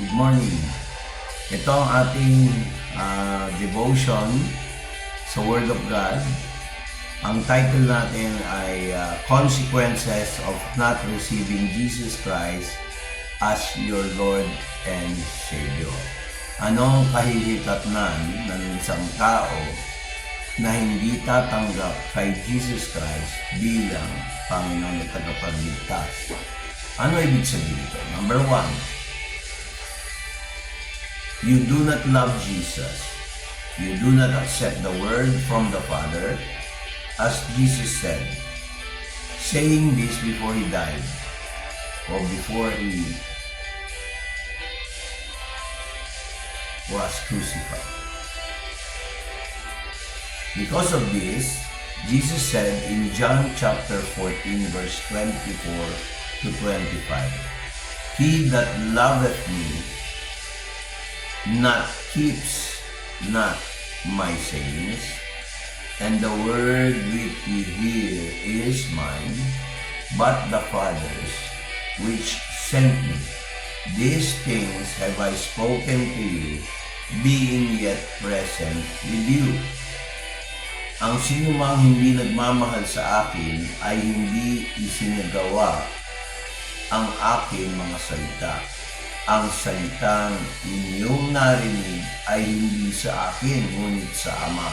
Good morning. Ito ang ating devotion sa Word of God. Ang title natin ay Consequences of Not Receiving Jesus Christ as Your Lord and Savior. Anong kahihitatnan ng isang tao na hindi tatanggap kay Jesus Christ bilang Panginoon at Tagapagligtas? Ano ibig sabihin ito? Number 1, you do not love Jesus. You do not accept the word from the Father, as Jesus said, saying this before He died, or before He was crucified. Because of this, Jesus said in John chapter 14, verse 24 to 25, He that loveth me keeps not my sayings, and the word which ye hear is mine, but the Father's which sent me. These things have I spoken to you, being yet present with you. Ang sinumang hindi nagmamahal sa akin ay hindi isinagawa ang aking mga salita. Ang salitang inyong narinig ay hindi sa akin, ngunit sa Ama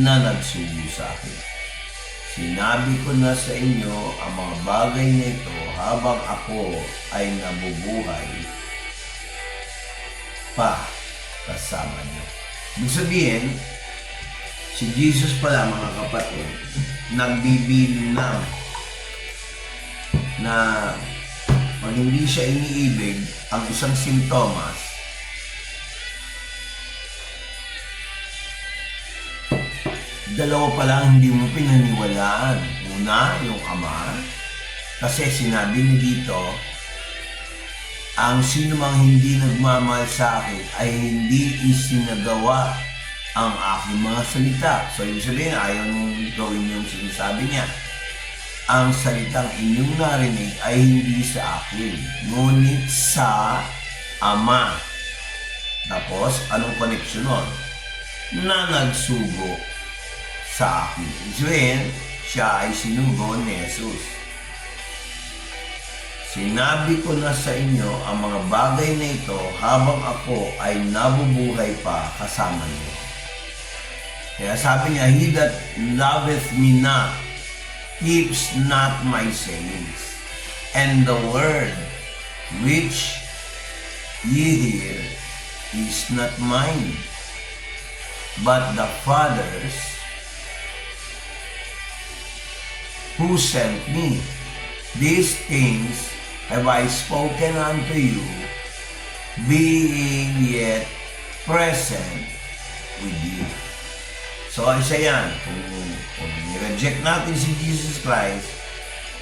na nagsugo sa akin. Sinabi ko na sa inyo ang mga bagay na ito habang ako ay nabubuhay pa kasama niyo. Ibig sabihin, si Jesus pala, mga kapatid, nagbibilin na pag hindi siya iniibig, ang isang sintomas, dalawa pa lang hindi mo pinaniwalaan. Una, yung Ama, kasi sinabi niya dito, ang sino mang hindi nagmamahal sa akin ay hindi isinagawa ang aking mga salita. So, ibig sabihin, ayaw mong gawin yung sinasabi niya. Ang salitang inyong narinig ay hindi sa akin, ngunit sa Ama. Tapos, anong koneksyon nun? Na nagsugo sa akin. Ibig sabihin, siya ay sinugo ni Jesus. Sinabi ko na sa inyo ang mga bagay na ito habang ako ay nabubuhay pa kasama niyo. Kaya sabi niya, He that loveth me not keeps not my sayings, and the word which ye hear is not mine, but the Father's who sent me. These things have I spoken unto you, being yet present with you. So, isa yan. Kung i-reject natin si Jesus Christ,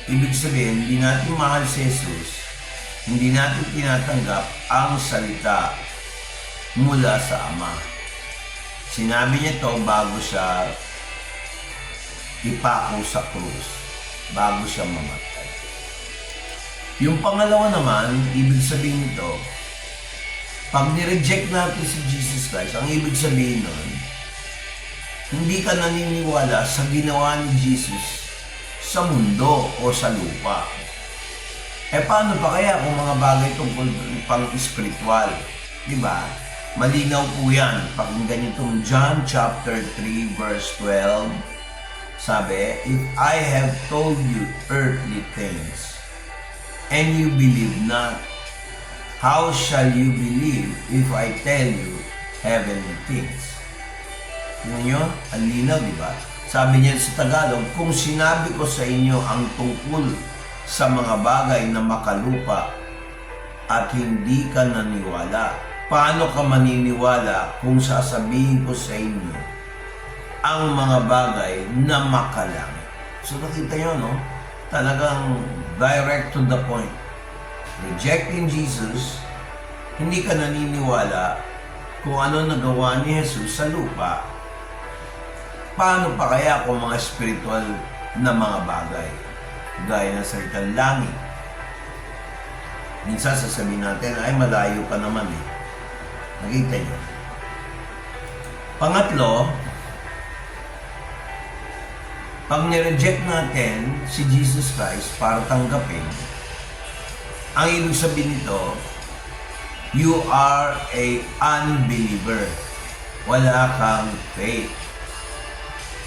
ibig sabihin, hindi natin mahal si Jesus, hindi natin tinatanggap ang salita mula sa Ama. Sinabi niya ito bago siya ipako sa krus, bago siya mamatay. Yung pangalawa naman, ibig sabihin nito, pag ni-reject natin si Jesus Christ, ang ibig sabihin nun, hindi ka naniniwala sa ginawa ni Jesus sa mundo o sa lupa. Paano pa kaya kung mga bagay tungkol pang-spiritual? Diba? Malinaw po yan. Pakinggan itong John chapter 3 verse 12. Sabi, If I have told you earthly things, and you believe not, how shall you believe if I tell you heavenly things? Yun yun, ang linaw, di ba? Sabi niya sa Tagalog, kung sinabi ko sa inyo ang tungkol sa mga bagay na makalupa at hindi ka naniwala, paano ka maniniwala kung sasabihin ko sa inyo ang mga bagay na makalangit? So nakita nyo, no? Talagang direct to the point. Rejecting Jesus, hindi ka naniniwala kung ano nagawa ni Jesus sa lupa. Paano pa kaya kung mga spiritual na mga bagay, gaya ng salitang langit, Minsan sasabihin natin, ay malayo pa naman eh. Nakita niyo. Pangatlo, pag nireject natin si Jesus Christ para tanggapin, ang ibig sabihin nito, you are a unbeliever. Wala kang faith.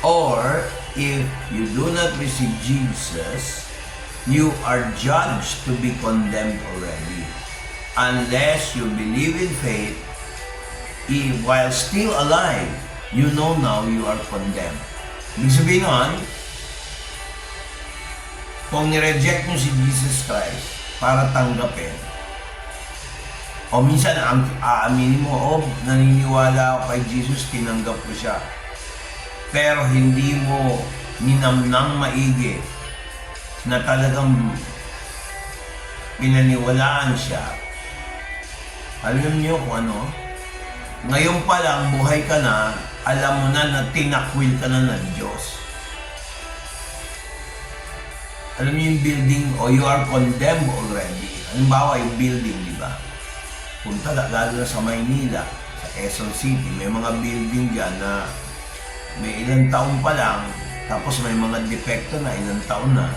Or, if you do not receive Jesus, you are judged to be condemned already. Unless you believe in faith, while still alive, you know now you are condemned. Ibig sabihin nun, kung nireject nyo si Jesus Christ para tanggapin, o minsan aaminin mo, naniniwala ako kay Jesus, tinanggap ko siya. Pero hindi mo ninamnang maigi na talagang pinaniwalaan siya. Alam niyo kung ano? Ngayon pa lang, buhay ka na, alam mo na tinakwil ka na ng Diyos. Alam niyo yung building, o you are condemned already. Halimbawa yung building, di ba? Punta lalo na sa Maynila, sa Quezon City, may mga building dyan na may ilang taon pa lang, tapos may mga depekto na, ilang taon na.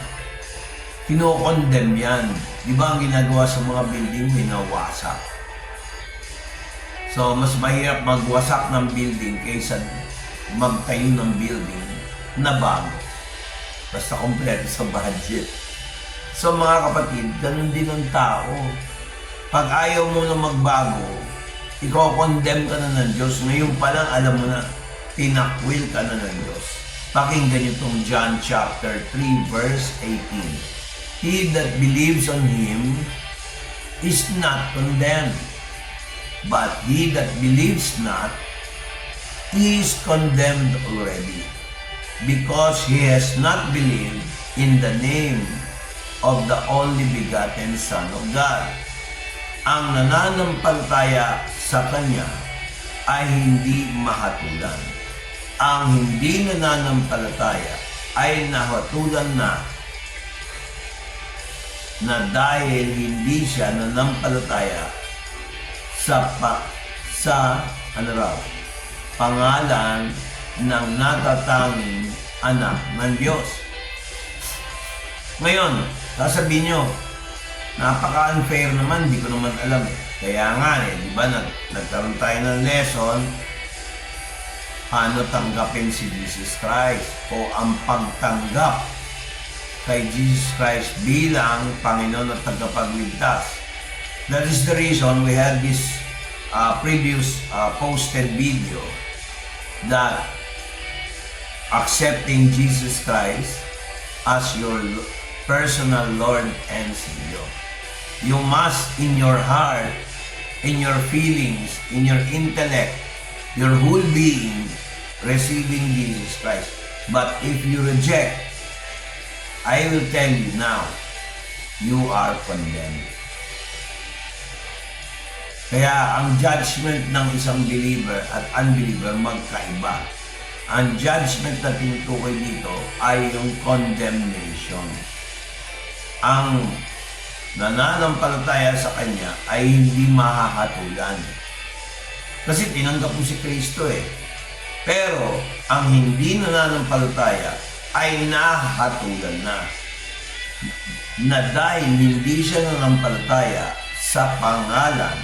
Kino-condemn yan. Di ba ang ginagawa sa mga building, winawasak? So, mas mahirap magwasak ng building kaysa magtayo ng building na bago. Basta kompleto sa budget. So, mga kapatid, ganun din ang tao. Pag ayaw mo na magbago, iko-condemn ka na ng Diyos. Ngayon pa lang, alam mo na, tinakwil ka na ng Diyos. Pakinggan niyo itong John chapter 3 verse 18. He that believes on Him is not condemned, but he that believes not is condemned already, because he has not believed in the name of the only begotten Son of God. Ang nananampalataya sa Kanya ay hindi mahatulan. Ang hindi nananampalataya ay nahatulan na dahil hindi siya nananampalataya sa pangalan ng natatanging anak ng Diyos. Ngayon, sasabihin nyo, napaka-unfair naman, di ko naman alam eh. Kaya nga di ba, nagkaroon tayo ng lesson, paano tanggapin si Jesus Christ o ang pagtanggap kay Jesus Christ bilang Panginoon at tagapagligtas. That is the reason we had this previous posted video that accepting Jesus Christ as your personal Lord and Savior. You must, in your heart, in your feelings, in your intellect, your whole being, receiving Jesus Christ. But if you reject, I will tell you now, you are condemned. Kaya ang judgment ng isang believer at unbeliever magkaiba. Ang judgment na tinutukoy dito ay yung condemnation. Ang nananampalataya sa Kanya ay hindi mahahatulan. Kasi tinanggap mo si Kristo eh. Pero ang hindi nananampalataya ay nahahatulan na dahil hindi siya nananampalataya sa pangalan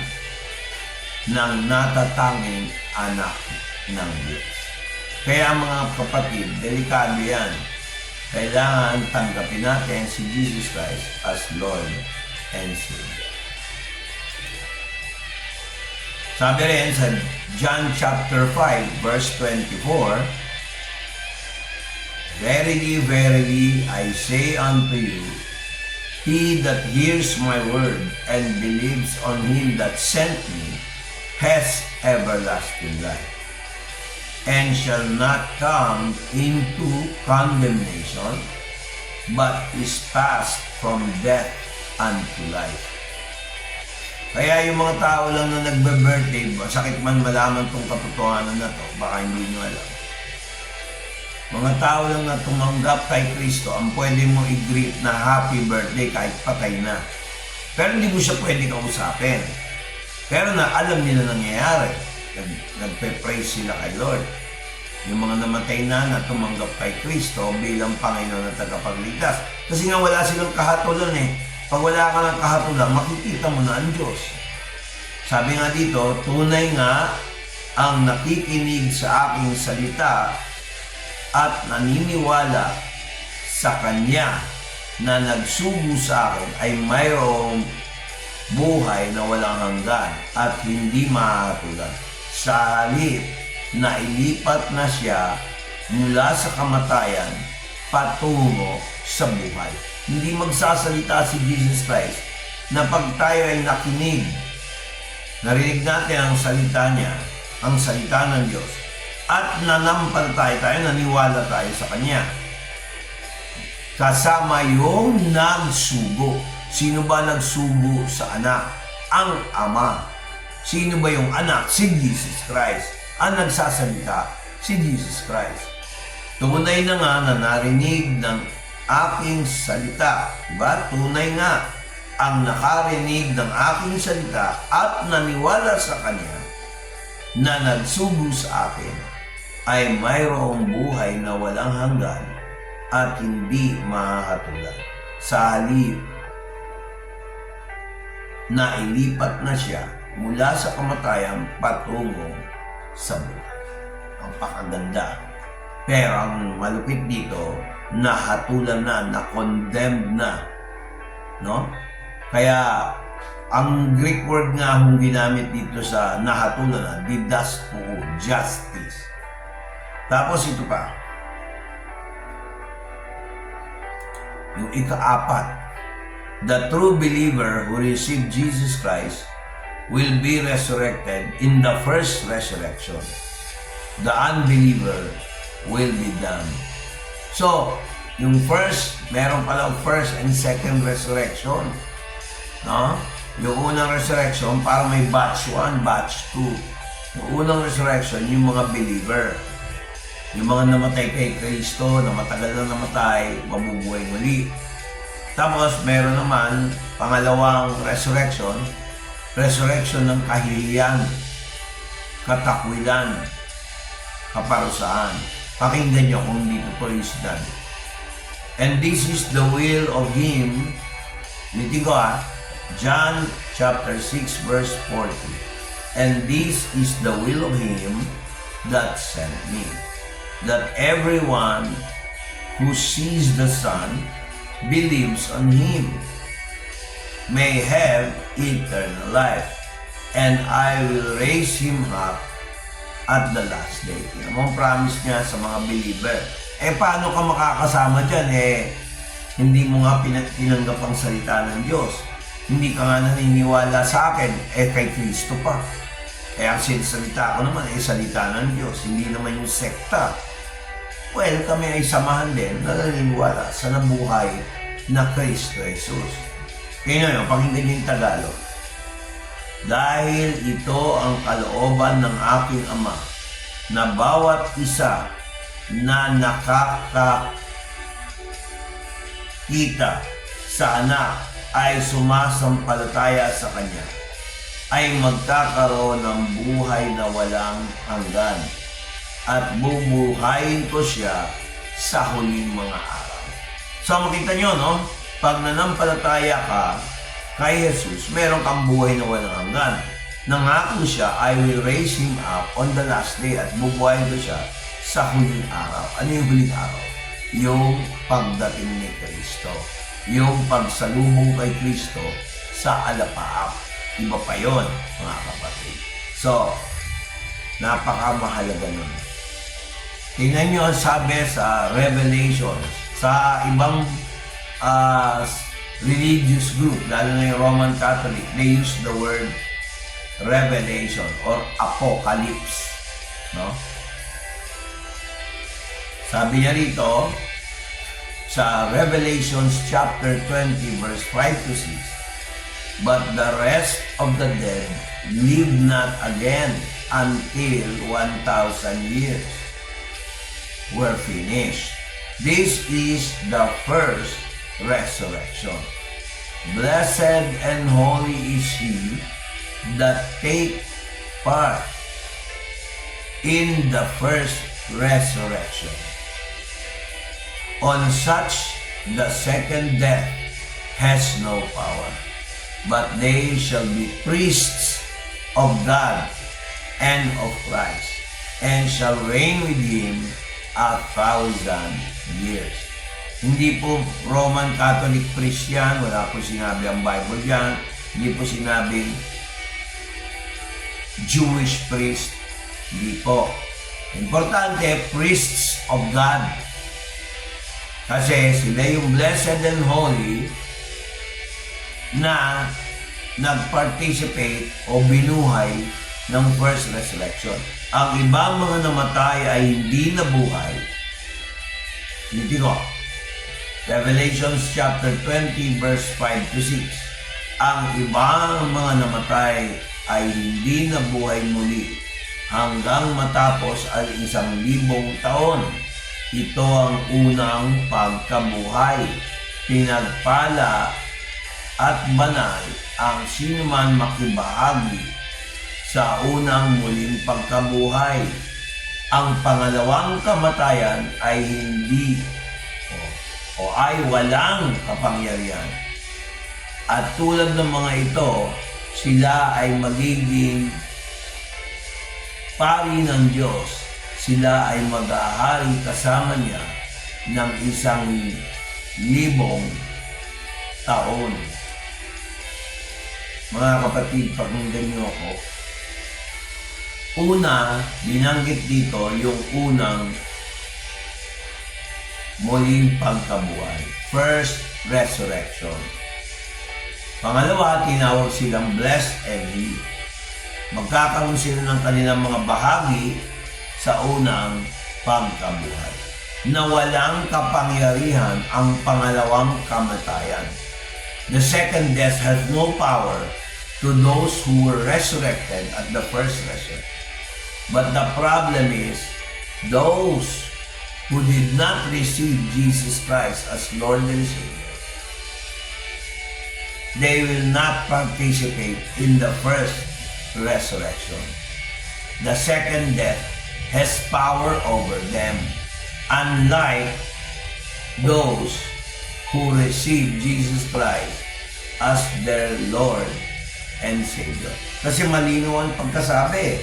ng natatanging anak ng Diyos. Kaya mga kapatid, delikado yan. Kailangan tanggapin natin si Jesus Christ as Lord and Savior. Sabi rin sa John chapter 5 verse 24, Verily, verily, I say unto you, he that hears my word and believes on him that sent me has everlasting life, and shall not come into condemnation, but is passed from death unto life. Kaya yung mga tao lang na nagbe-birthday, sakit man malaman tong katotohanan na to, baka hindi nyo alam. Mga tao lang na tumanggap kay Kristo, ang pwede mo i-greet na happy birthday kahit patay na. Pero hindi mo siya pwede kausapin. Pero na alam nila nangyayari. Nagpe-praise sila kay Lord. Yung mga namatay na tumanggap kay Kristo bilang Panginoon at tagapagligtas. Kasi nga wala silang kahatulan eh. Pag wala ka ng kahatulan, makikita mo na ang Diyos. Sabi nga dito, tunay nga ang nakikinig sa aking salita at naniniwala sa Kanya na nagsugo sa akin ay mayroong buhay na walang hanggan at hindi mahatulan. Sa halip na ilipat na siya mula sa kamatayan patungo sa buhay. Hindi magsasalita si Jesus Christ na pag tayo ay nakinig, narinig natin ang salita niya, ang salita ng Diyos, at nanampalataya tayo, naniwala tayo sa Kanya. Kasama yung nagsugo. Sino ba nagsugo sa anak? Ang Ama. Sino ba yung anak? Si Jesus Christ. Ang nagsasalita, si Jesus Christ. Tunay na nga na narinig ng aking salita. Diba? Tunay nga ang nakarinig ng aking salita at naniwala sa Kanya na nagsugo sa akin ay mayroong buhay na walang hanggan at hindi mahahatulan. Sa halip na ilipat na siya mula sa kamatayan patungo sa buhay. Ang pakaganda. Pero ang malupit dito, nahatulan na, na-condemned na. No? Kaya, ang Greek word nga hong ginamit dito sa nahatulan na, didasko, justice. Tapos ito pa, yung ika-apat, the true believer who received Jesus Christ will be resurrected in the first resurrection. The unbeliever will be damned. So, yung first, meron palang first and second resurrection. No? Yung unang resurrection, para may batch 1, batch 2. Yung unang resurrection, yung mga believer. Yung mga namatay kay Kristo, na matagal na namatay, mabubuhay muli. Tapos, meron naman, pangalawang resurrection, resurrection ng kahihiyan, katakwilan, kaparusahan. Pakinggan nyo kung dito po is done. And this is the will of Him, ulitin ko John chapter 6 verse 40. And this is the will of Him that sent me, that everyone who sees the Son believes on Him may have eternal life, and I will raise him up at the last day. Ang promise niya sa mga believer. Paano ka makakasama dyan? Hindi mo nga tinanggap ang salita ng Diyos. Hindi ka nga naniniwala sa akin. Kay Kristo pa. Ang salita ko naman, salita ng Diyos. Hindi naman yung sekta. Well, kami ay samahan din na naniniwala sa nabuhay na Kristo Jesus. Kaya ngayon, pakinggan yung Tagalog. Dahil ito ang kalooban ng aking Ama, na bawat isa na nakakita sa anak ay sumasampalataya sa Kanya, ay magkakaroon ng buhay na walang hanggan, at bubuhayin ko siya sa huling mga araw. So makita nyo, no? Pag nanampalataya ka kay Jesus, meron kang buhay na walang hanggan. Nangako siya, I will raise him up on the last day, at bubuhayin ko siya sa huling araw. Ano yung huling araw? Yung pagdating ni Kristo. Yung pagsalubong kay Kristo sa alapaap. Iba pa yun, mga kapatid. So, napakamahalaga nun. Tingnan nyo ang sabi sa Revelation, sa ibang religious group, lalo na yung Roman Catholic, they use the word revelation or apocalypse. No? Sabi niya rito, sa Revelations chapter 20 verse 5 to 6, but the rest of the dead live not again until 1,000 years were finished. This is the first resurrection. Blessed and holy is he that take part in the first resurrection. On such the second death has no power, but they shall be priests of God and of Christ, and shall reign with him 1,000 years. Hindi po Roman Catholic priest yan, wala po sinabi ang Bible yan, hindi po sinabing Jewish priest, hindi po. Importante, priests of God. Kasi sila yung blessed and holy na nag-participate o binuhay ng first resurrection. Ang ibang mga namatay ay hindi nabuhay. Hindi ko. Revelations chapter 20 verse 5 to 6. Ang ibang mga namatay ay hindi nabuhay muli hanggang matapos ang 1,000 taon. Ito ang unang pagkabuhay. Pinagpala at banal ang sinuman makibahagi sa unang muling pagkabuhay. Ang pangalawang kamatayan ay hindi o ay walang kapangyarihan. At tulad ng mga ito, sila ay magiging pari ng Diyos. Sila ay mag-aahari kasama niya ng 1,000 taon. Mga kapatid, pakinggan niyo ako. Una, binanggit dito yung unang muling pagkabuhay. First resurrection. Pangalawa, tinawag silang blessed and holy. Magkakaroon sila ng kanilang mga bahagi sa unang pagkabuhay. Na walang kapangyarihan ang pangalawang kamatayan. The second death has no power to those who were resurrected at the first resurrection. But the problem is, those who did not receive Jesus Christ as Lord and Savior, they will not participate in the first resurrection. The second death has power over them, unlike those who receive Jesus Christ as their Lord and Savior. Kasi malinaw ang pagkasabi,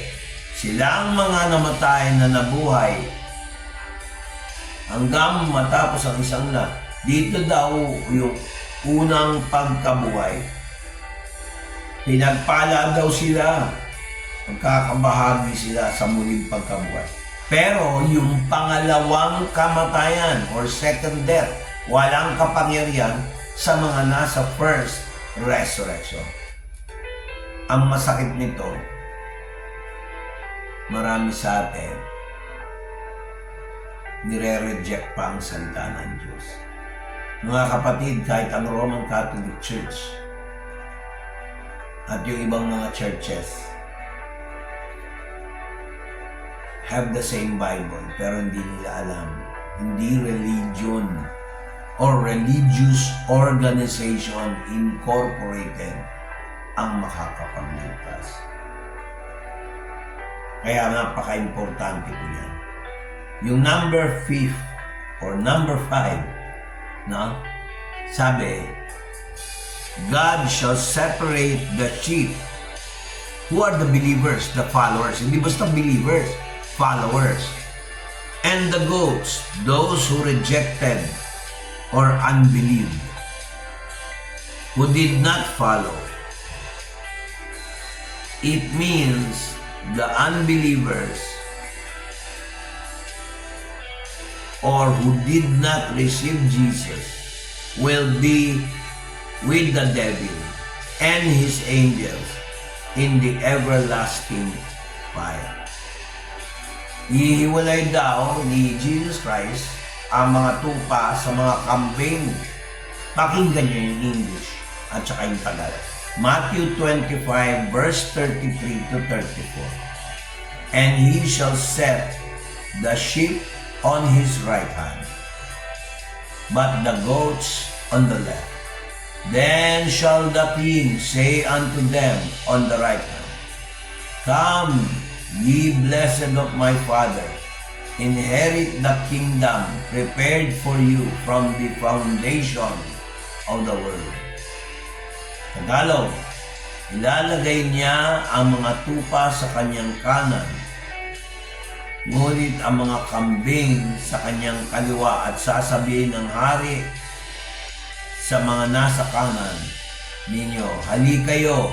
sila ang mga namatay na nabuhay hanggang matapos ang 1,000. Dito daw yung unang pagkabuhay. Pinagpala daw sila. Magkakabahagi sila sa muling pagkabuhay. Pero yung pangalawang kamatayan or second death, walang kapangyarihan sa mga nasa first resurrection. Ang masakit nito, marami sa atin nire-reject pa ang salita ng Diyos. Mga kapatid, kahit ang Roman Catholic Church at yung ibang mga churches have the same Bible, pero hindi nila alam. Hindi religion or religious organization incorporated ang makakapagligtas. Kaya napaka-importante po yan. Yung number 5 or number 5, no? Sabi, God shall separate the sheep. Who are the believers? The followers. Hindi basta believers, followers. And the goats, those who rejected or unbelieved, who did not follow. It means the unbelievers or who did not receive Jesus will be with the devil and his angels in the everlasting fire. Ihiwalay daw ni Jesus Christ ang mga tupa sa mga kambing. Pakinggan niyo yung English at saka yung Tagalog. Matthew 25 verse 33 to 34. And he shall set the sheep on his right hand, but the goats on the left. Then shall the king say unto them on the right hand, Come, ye blessed of my Father, inherit the kingdom prepared for you from the foundation of the world. Tagalog, ilalagay niya ang mga tupa sa kanyang kanan, ngunit ang mga kambing sa kanyang kaliwa, at sasabihin ng hari sa mga nasa kanan ninyo, Hali kayo,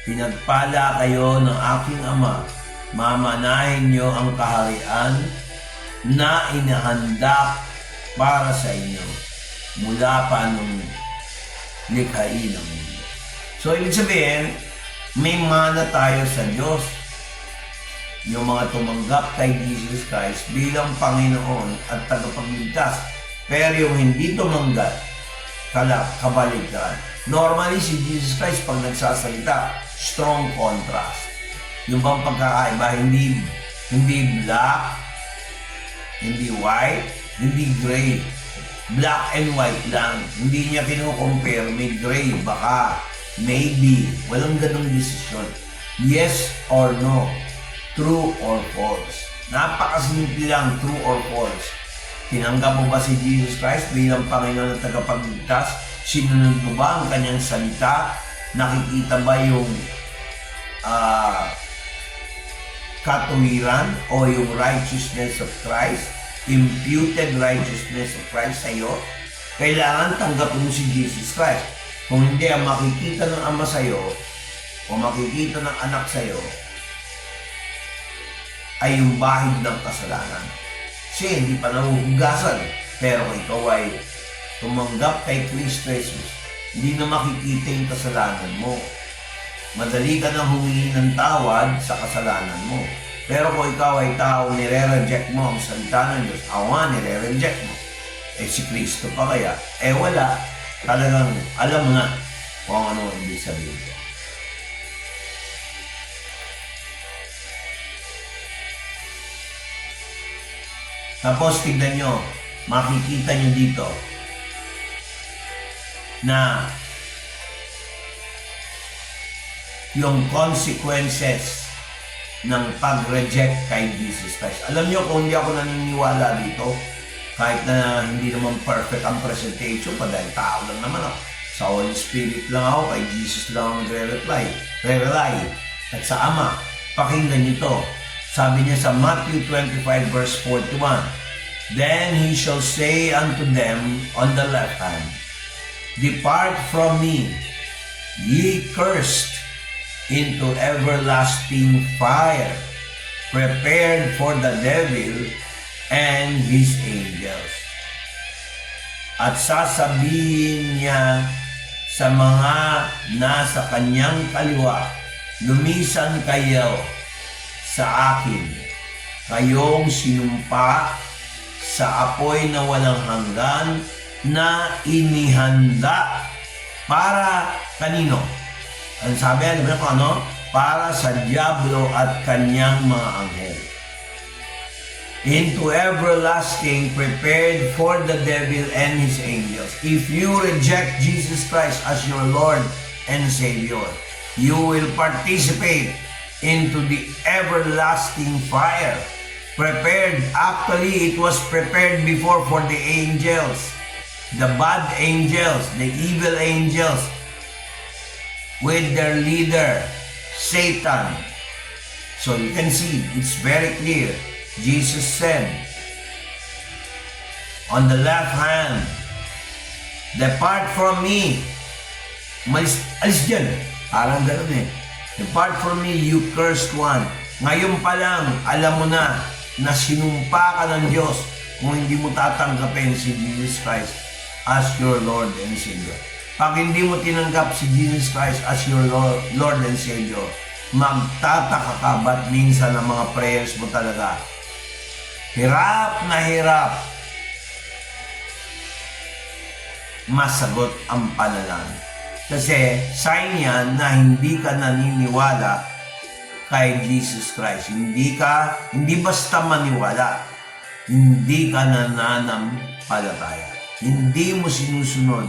pinagpala kayo ng aking Ama, mamanahin niyo ang kaharian na inihanda para sa inyo mula pa nung likhain ng mundo. So, ibig sabihin, may mana tayo sa Diyos. Yung mga tumanggap kay Jesus Christ bilang Panginoon at tagapagligtas. Pero yung hindi tumanggap, kabaligtaran. Normally, si Jesus Christ pag nagsasalita, strong contrast. Yung bang pagkakaiba, hindi black, hindi white, hindi gray. Black and white lang. Hindi niya kinukompare, may gray, baka, maybe. Walang ganong desisyon. Yes or no. True or false. Napakasimple lang, true or false. Tinanggap mo ba si Jesus Christ bilang Panginoon at tagapagligtas? Sinunod mo ba ang kanyang salita? Nakikita ba yung katuwiran o yung righteousness of Christ? Imputed righteousness of Christ sa iyo? Kailangan tanggapin mo si Jesus Christ. Kung hindi, ang makikita ng Ama sa iyo o makikita ng anak sa iyo ay yung bahid ng kasalanan. Kasi hindi pa nahuhugasan. Pero ikaw ay tumanggap kay Kristo Jesus, hindi na makikita yung kasalanan mo. Madali ka nang humingi ng tawad sa kasalanan mo. Pero kung ikaw ay tao, nire-reject mo ang salita ng Diyos, nire-reject mo. Si Kristo pa kaya? Wala. Talagang alam mo na kung ano ang ibig sabihin. Tapos tignan nyo, makikita nyo dito na yung consequences ng pag-reject kay Jesus Christ. Alam nyo, kung hindi ako naniniwala dito, kahit na hindi naman perfect ang presentation pa dahil tao lang naman ako. Sa Holy Spirit lang ako, kay Jesus lang ang re-rely. At sa Ama, pakinggan nyo to. Sabi niya sa Matthew 25 verse 41, Then he shall say unto them on the left hand, Depart from me, ye cursed, into everlasting fire, prepared for the devil and his angels. At sasabihin niya sa mga nasa kanyang kaliwa, Lumisan kayo sa akin, kayong sinumpa sa apoy na walang hanggan na inihanda para kanino? Ang sabi, alam mo ano? Para sa diablo at kanyang mga anghel. Into everlasting prepared for the devil and his angels. If you reject Jesus Christ as your Lord and Savior, you will participate into the everlasting fire. Prepared, actually it was prepared before for the angels, the bad angels, the evil angels, with their leader, Satan. So you can see, it's very clear. Jesus said, on the left hand, Depart from me. Alis dyan. Parang gano'n eh. Depart from me, you cursed one. Ngayon pa lang, alam mo na sinumpa ka ng Diyos kung hindi mo tatanggapin si Jesus Christ as your Lord and Savior. Pag hindi mo tinanggap si Jesus Christ as your Lord and Savior, magtataka ka ba't minsan ang mga prayers mo talaga hirap na hirap masagot ang panalangin. Kasi sign yan na hindi ka naniniwala kay Jesus Christ. Hindi basta maniwala. Hindi ka nananampalataya. Hindi mo sinusunod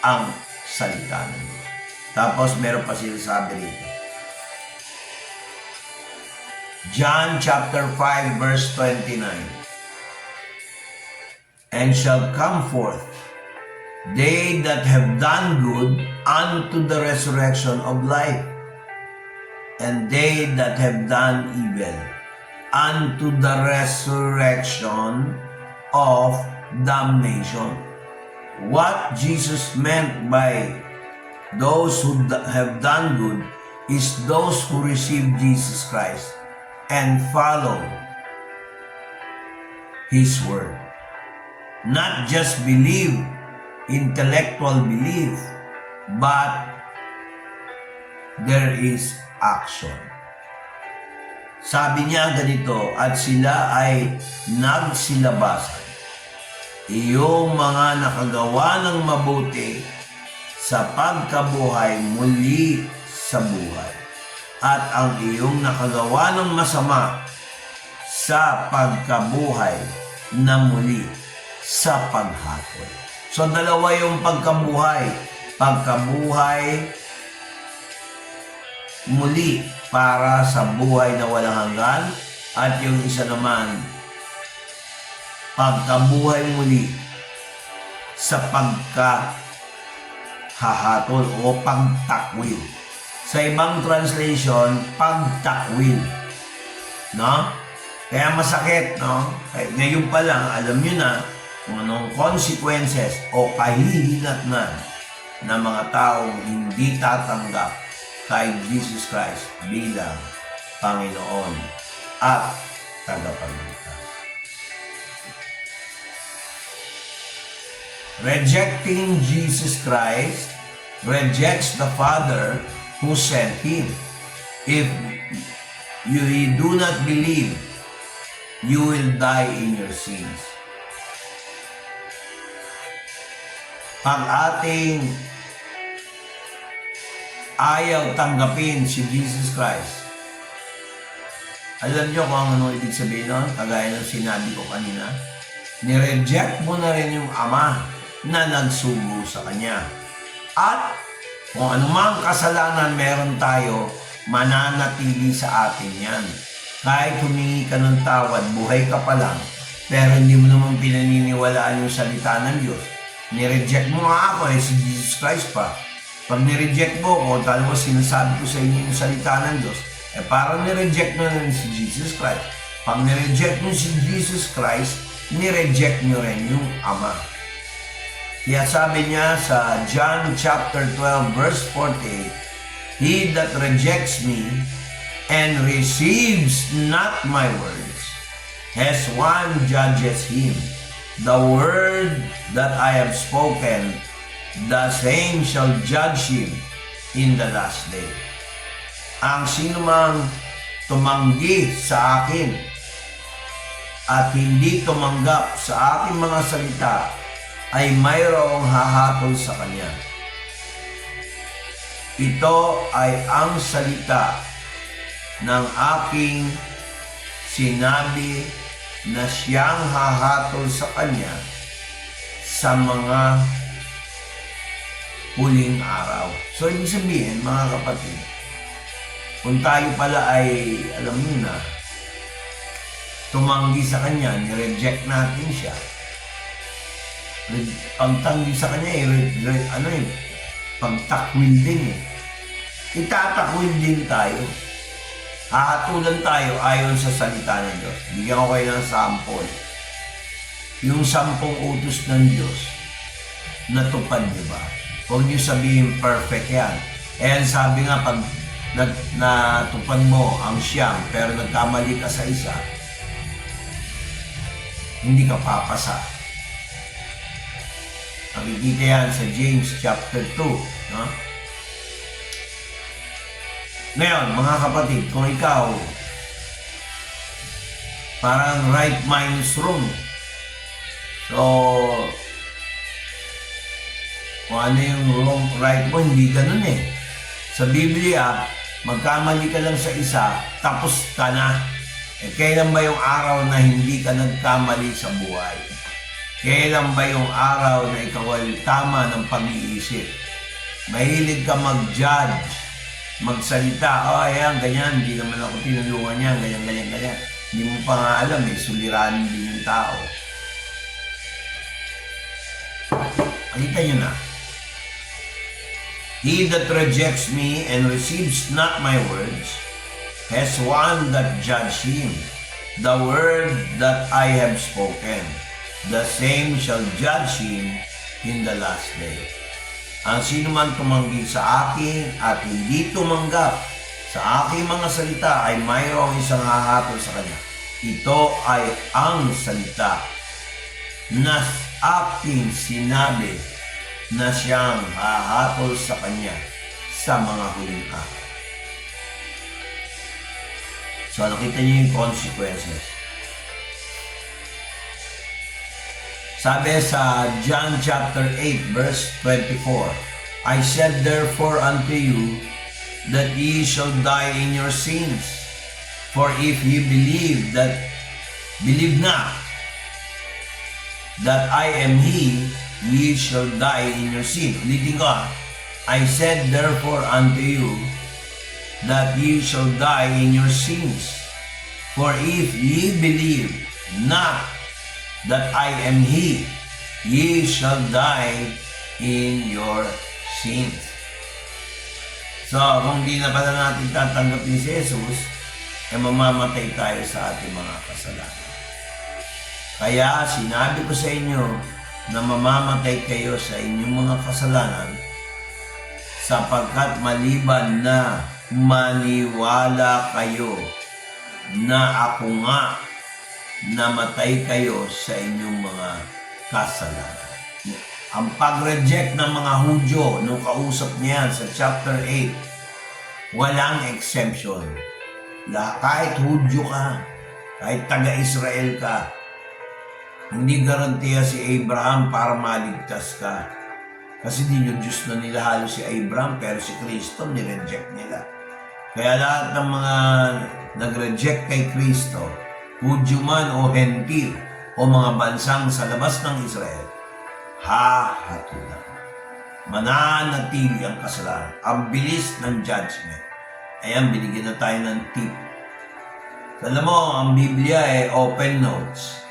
ang salita ng Diyos. Tapos meron pa sinasabi rito. John chapter 5 verse 29. And shall come forth they that have done good unto the resurrection of life, and they that have done evil unto the resurrection of damnation. What Jesus meant by those who have done good is those who receive Jesus Christ and follow His word. Not just believe, intellectual belief, but there is action. Sabi niya ganito, at sila ay nagsilabasan, iyong mga nakagawa ng mabuti sa pagkabuhay muli sa buhay, at ang iyong nakagawa ng masama sa pagkabuhay na muli sa paghatol. So dalawa yung pagkabuhay. Pagkabuhay muli para sa buhay na walang hanggan, at yung isa naman, pagkabuhay muli sa pagkahahatol o pagtakwil. Sa ibang translation, pagtakwil. No? Kaya masakit, no? Ngayon pa lang, alam nyo na kung anong consequences o kahihinatnan ng mga taong hindi tatanggap kay Jesus Christ bilang Panginoon at tagapagligtas. Rejecting Jesus Christ rejects the Father who sent Him. If you do not believe, you will die in your sins. Pag ating ayaw tanggapin si Jesus Christ, alam nyo kung ano ibig sabihin nun? Kagaya ng sinabi ko kanina, nireject mo na rin yung Ama na nagsugo sa Kanya. At kung anumang kasalanan meron tayo, mananatili sa atin yan. Kahit humingi ka ng tawad, buhay ka pa lang, pero hindi mo naman pinaniniwalaan yung salita ng Diyos. Nireject mo nga ako si Jesus Christ pa. Pag nireject mo ko, talagang sinasabi ko sa inyo yung salita ng Diyos, parang nireject mo rin si Jesus Christ. Pag nireject mo si Jesus Christ, nireject nyo rin yung Ama. Kaya sabi niya sa John chapter 12 verse 48, He that rejects me and receives not my words has one judges him. The word that I have spoken, the same shall judge him in the last day. Ang sinumang tumanggi sa akin at hindi tumanggap sa aking mga salita ay mayroong hahatol sa kanya. Ito ay ang salita ng aking sinabi na siyang hahatol sa kanya sa mga huling araw. So, ibig sabihin, mga kapatid, kung tayo pala ay, alam nyo na, tumanggi sa kanya, nireject natin siya. Pagtanggi sa kanya, pagtakwil din eh. Itatakwil din tayo. Hahatulan tayo ayon sa salita ng Diyos. Bigyan ko kayo ng sample. Yung 10 utos ng Diyos, natupad, di ba? Huwag niyo sabihin perfect yan. And sabi nga, pag natupad mo ang siyam, pero nagkamali ka sa isa, hindi ka papasa. Nakikita yan sa James chapter 2. No? Ngayon, mga kapatid, kung ikaw parang right minus wrong, so kung ano yung wrong, right mo, hindi ganun eh. Sa Biblia, magkamali ka lang sa isa, tapos ka na. Kailan ba yung araw na hindi ka nagkamali sa buhay? Kailan ba yung araw na ikaw ay tama ng pag-iisip? Mahilig ka mag-judge, magsalita. Oh, ayan, ganyan. Hindi naman ako tinulungan niya. Ganyan, ganyan, ganyan. Hindi mo pa nga alam eh. Suliranin din yung tao. Nakita niyo na. He that rejects me and receives not my words has one that judge him. The word that I have spoken, the same shall judge him in the last day. Ang sino man tumanggi sa akin at hindi tumanggap sa aking mga salita ay mayroong isang hahatol sa kanya. Ito ay ang salita na aking sinabi na siyang hahatol sa kanya sa mga huling araw. So, nakita niyo yung consequences. Sabi sa John chapter 8, verse 24, I said therefore unto you that ye shall die in your sins. For if ye believe not that I am He, ye shall die in your sin. Ulitin ko, I said therefore unto you that ye shall die in your sins. For if ye believe not that I am He, ye shall die in your sins. So, kung di na pala natin tatanggapin si Jesus, eh mamamatay tayo sa ating mga kasalanan. Kaya sinabi ko sa inyo na mamamatay kayo sa inyong mga kasalanan sapagkat maliban na maniwala kayo na ako nga namatay kayo sa inyong mga kasalanan. Ang pag-reject ng mga Hudyo nung kausap niya sa chapter 8, walang exemption. Kahit Hudyo ka, kahit taga-Israel ka, hindi garantiya si Abraham para maligtas ka. Kasi di yung Diyos na nilahalo si Abraham, pero si Kristo nireject nila. Kaya lahat ng mga nag-reject kay Kristo, Hudyo man o Hentil, o mga bansang sa labas ng Israel, hahatulan. Mananatili ang kasalanan. Ang bilis ng judgment. Ayan, binigyan na tayo ng tip. Alam mo, ang Biblia ay open notes.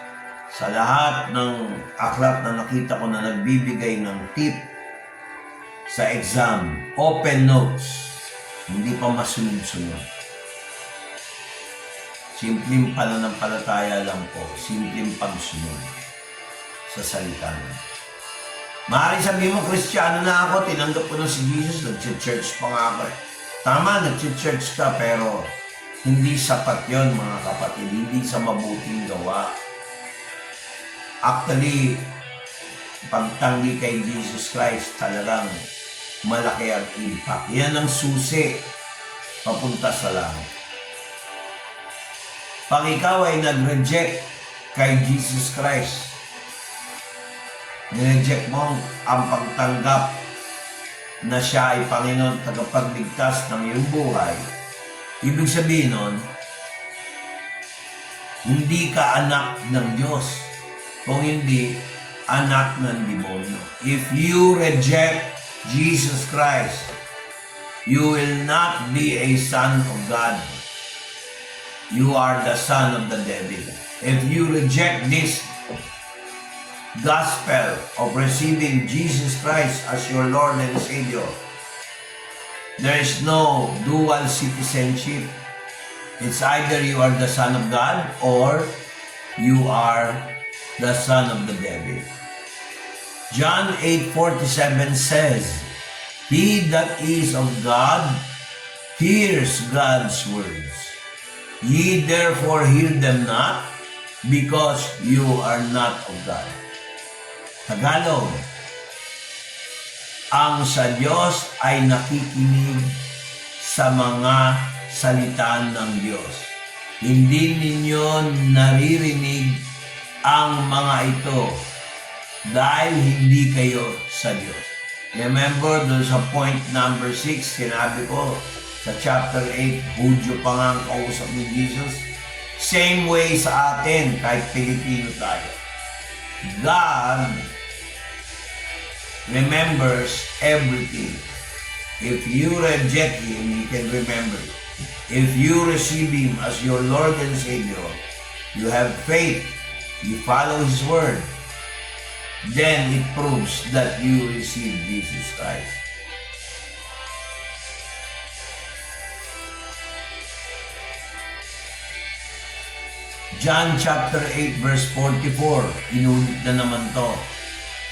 Sa lahat ng aklat na nakita ko na nagbibigay ng tip sa exam, open notes. Hindi pa masunod-sunod. Simpleng pananampalataya lang po. Simpleng pagsunod sa salita na. Maaaring sabihin mo, Kristiyano na ako, tinanggap ko na si Jesus, nag-church pa nga ako. Tama, nag-church ka, pero hindi sapat yon mga kapatid, hindi sa mabuting gawa. Actually, pagtanggi kay Jesus Christ, talagang malaki ang impact. Yan ang susi papunta sa langit. Pag ikaw ay nag-reject kay Jesus Christ, nireject mo ang pagtanggap na siya ay Panginoon tagapagligtas ng iyong buhay, ibig sabihin nun, hindi ka anak ng Diyos. Kung hindi, anak ng demonyo. If you reject Jesus Christ, you will not be a son of God. You are the son of the devil. If you reject this gospel of receiving Jesus Christ as your Lord and Savior, there is no dual citizenship. It's either you are the son of God or you are the son of the devil. John 8:47 says, He that is of God hears God's words. Ye therefore hear them not, because you are not of God. Tagalog, ang sa Diyos ay nakikinig sa mga salita ng Diyos. Hindi ninyo naririnig ang mga ito dahil hindi kayo sa Diyos. Remember, doon sa point number 6, sinabi ko sa chapter 8, Hudyo pa nga ang kausap ni Jesus. Same way sa atin, kahit Pilipino tayo. God remembers everything. If you reject Him, you can remember it. If you receive Him as your Lord and Savior, you have faith, you follow His word, then it proves that you receive Jesus Christ. John chapter 8 verse 44, inulit na naman to.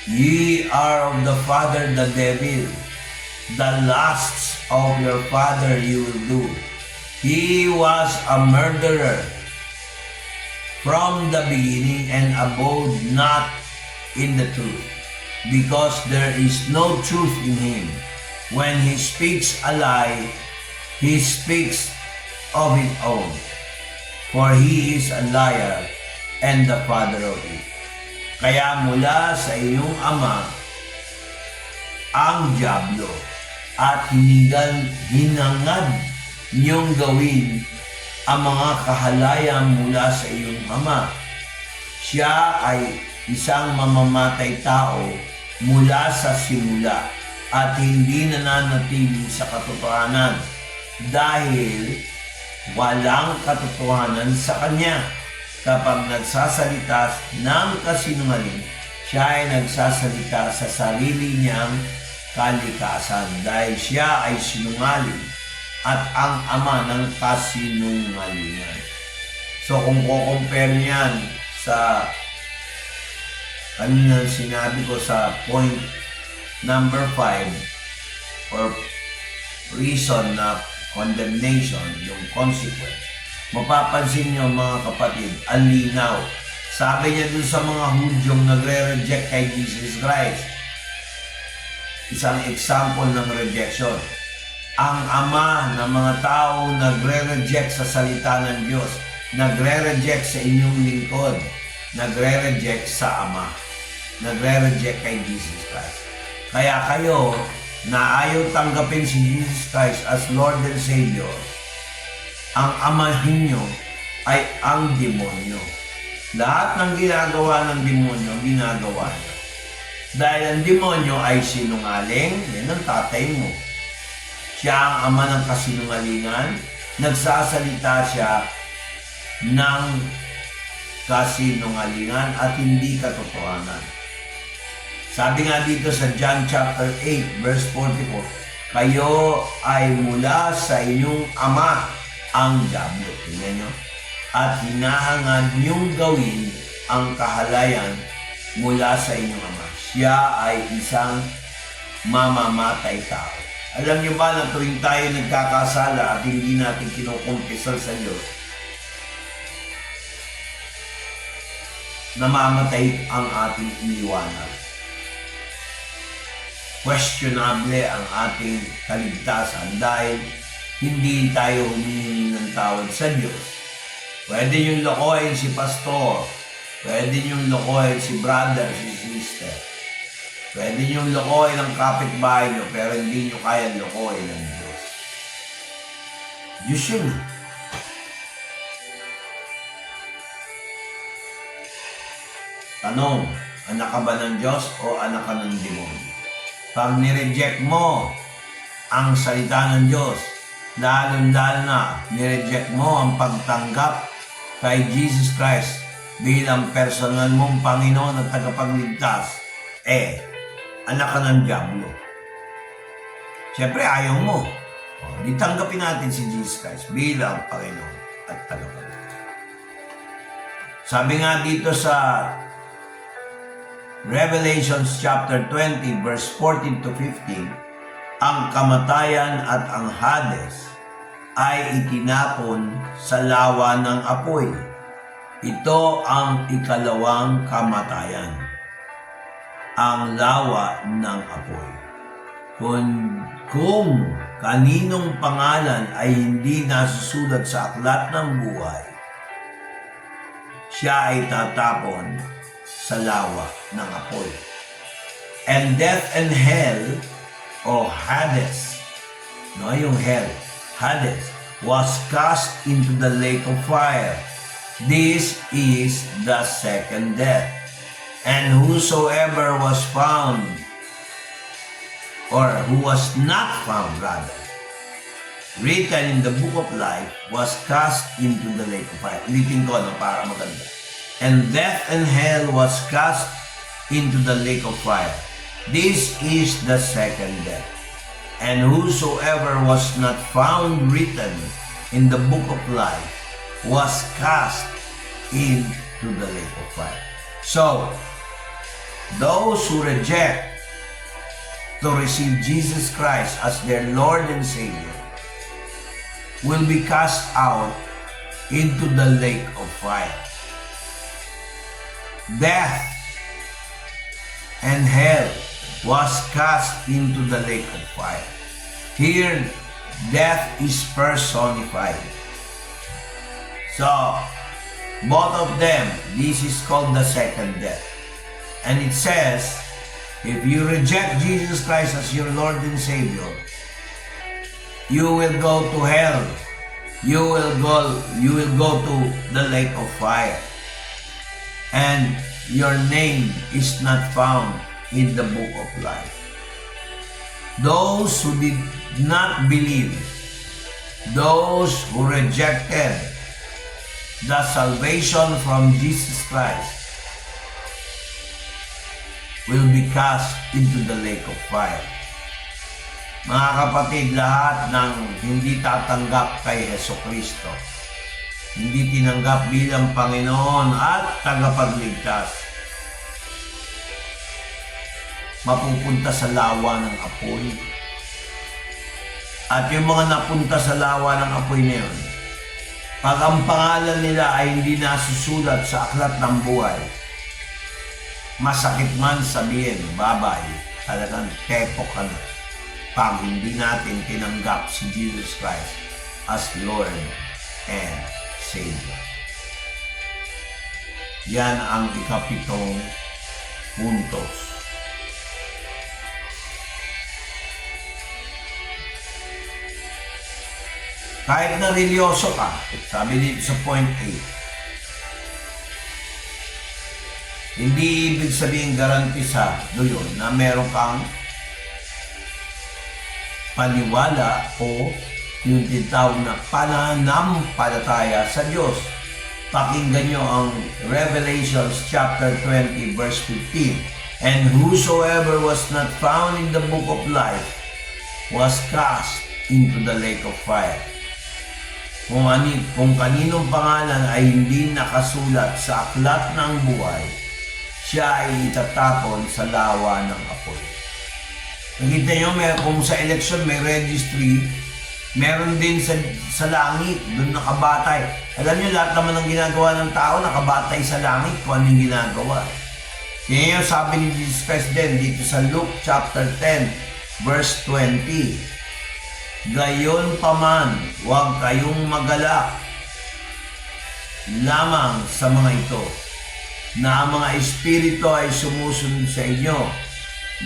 Ye are of the father the devil, the lusts of your father you will do. He was a murderer from the beginning and abode not in the truth, because there is no truth in him. When he speaks a lie, he speaks of his own, for he is a liar and the father of it. Kaya mula sa iyong ama ang dyablo, at hinangad niyong gawin ang mga kahalayan mula sa iyong ama. Siya ay isang mamamatay tao mula sa simula at hindi nananatili sa katotohanan dahil walang katotohanan sa kanya. Kapag nagsasalita ng kasinungaling, siya ay nagsasalita sa sarili niyang kalikasan dahil siya ay sinungaling at ang ama ng kasinungalingan. So kung kukompare niyan sa kanina sinabi ko sa point number 5 or reason na condemnation, yung consequence, mapapansin niyo mga kapatid, ang linaw. Sabi niya dun sa mga Hudyong nagre-reject kay Jesus Christ, isang example ng rejection. Ang ama ng mga tao nagre-reject sa salita ng Diyos, nagre-reject sa inyong lingkod, nagre-reject sa ama, nagre-reject kay Jesus Christ. Kaya kayo na ayaw tanggapin si Jesus Christ as Lord and Savior, ang amahin nyo ay ang demonyo. Lahat ng ginagawa ng demonyo, ginagawa nyo. Dahil ang demonyo ay sinungaling, yan ang tatay mo. Siya ang ama ng kasinungalingan, nagsasalita siya ng kasinungalingan at hindi katotohanan. Sabi nga dito sa John chapter 8 verse 44, kayo ay mula sa inyong ama ang dyablo. Tingnan nyo. At hinahangad niyong gawin ang kahalayan mula sa inyong ama. Siya ay isang mamamatay tao. Alam niyo ba na tuwing tayo nagkakasala at hindi natin kinukumpisal sa Diyos, namamatay ang ating iniwanan. Questionable ang ating kaligtasan dahil hindi tayo humihingi ng tawad sa Diyos. Pwede niyong lokohin si pastor, pwede niyong lokohin si brother, si sister, pwede niyong lokohin ang kapitbahay niyo, pero hindi niyo kaya lokohin ang Diyos. Diyos yun. Tanong, anak ka ba ng Diyos o anak ka ng demonyo? Pag nireject mo ang salita ng Diyos, lalo-lalo na nireject mo ang pagtanggap kay Jesus Christ bilang personal mong Panginoon at tagapagligtas, anak ka ng dyablo. Siyempre, ayaw mo. Di tanggapin natin si Jesus Christ bilang Panginoon at tagapagligtas. Sabi nga dito sa Revelations chapter 20 verse 14 to 15, ang kamatayan at ang Hades ay itinapon sa lawa ng apoy. Ito ang ikalawang kamatayan, ang lawa ng apoy. Kung kaninong pangalan ay hindi nasusulat sa aklat ng buhay, siya ay tatapon sa lawa ng apoy. And death and hell, o Hades, yung hell, Hades, was cast into the lake of fire. This is the second death. And whosoever was found or who was not found rather, written in the book of life was cast into the lake of fire. Ulitin ko, no, para maganda. And death and hell was cast into the lake of fire. This is the second death. And whosoever was not found written in the book of life was cast into the lake of fire. So, those who reject to receive Jesus Christ as their Lord and Savior will be cast out into the lake of fire. Death and hell was cast into the lake of fire. Here, death is personified. So, both of them, this is called the second death. And it says, if you reject Jesus Christ as your Lord and Savior, you will go to hell. You will go to the lake of fire. And your name is not found in the book of life. Those who did not believe, those who rejected the salvation from Jesus Christ, will be cast into the lake of fire. Mga kapatid, lahat ng hindi tatanggap kay Jesucristo, hindi tinanggap bilang Panginoon at tagapagligtas, mapupunta sa lawa ng apoy. At yung mga napunta sa lawa ng apoy na yun, pag ang pangalan nila ay hindi nasusulat sa aklat ng buhay, masakit man sabihin, babay, talagang tepok ka na pag hindi natin tinanggap si Jesus Christ as Lord and Savior. Yan ang ikapitong puntos. Kahit na religyoso ka, sabi dito sa point 8, hindi ibig sabihin garantisado yun na meron kang paniwala o yung tinatawag na pananampalataya sa Diyos. Pakinggan nyo ang Revelations chapter 20 verse 15. And whosoever was not found in the book of life was cast into the lake of fire. Kung kaninong pangalan ay hindi nakasulat sa aklat ng buhay, siya ay itatapon sa lawa ng apoy. Nakita nyo, kung sa election may registry, meron din sa langit, doon nakabatay. Alam nyo, lahat naman ng ginagawa ng tao, nakabatay sa langit kung anong ginagawa. Kaya yung sabi ni Jesus Christ din, dito sa Luke chapter 10, verse 20, gayon paman, huwag kayong magalak lamang sa mga ito, na ang mga espiritu ay sumusunod sa inyo,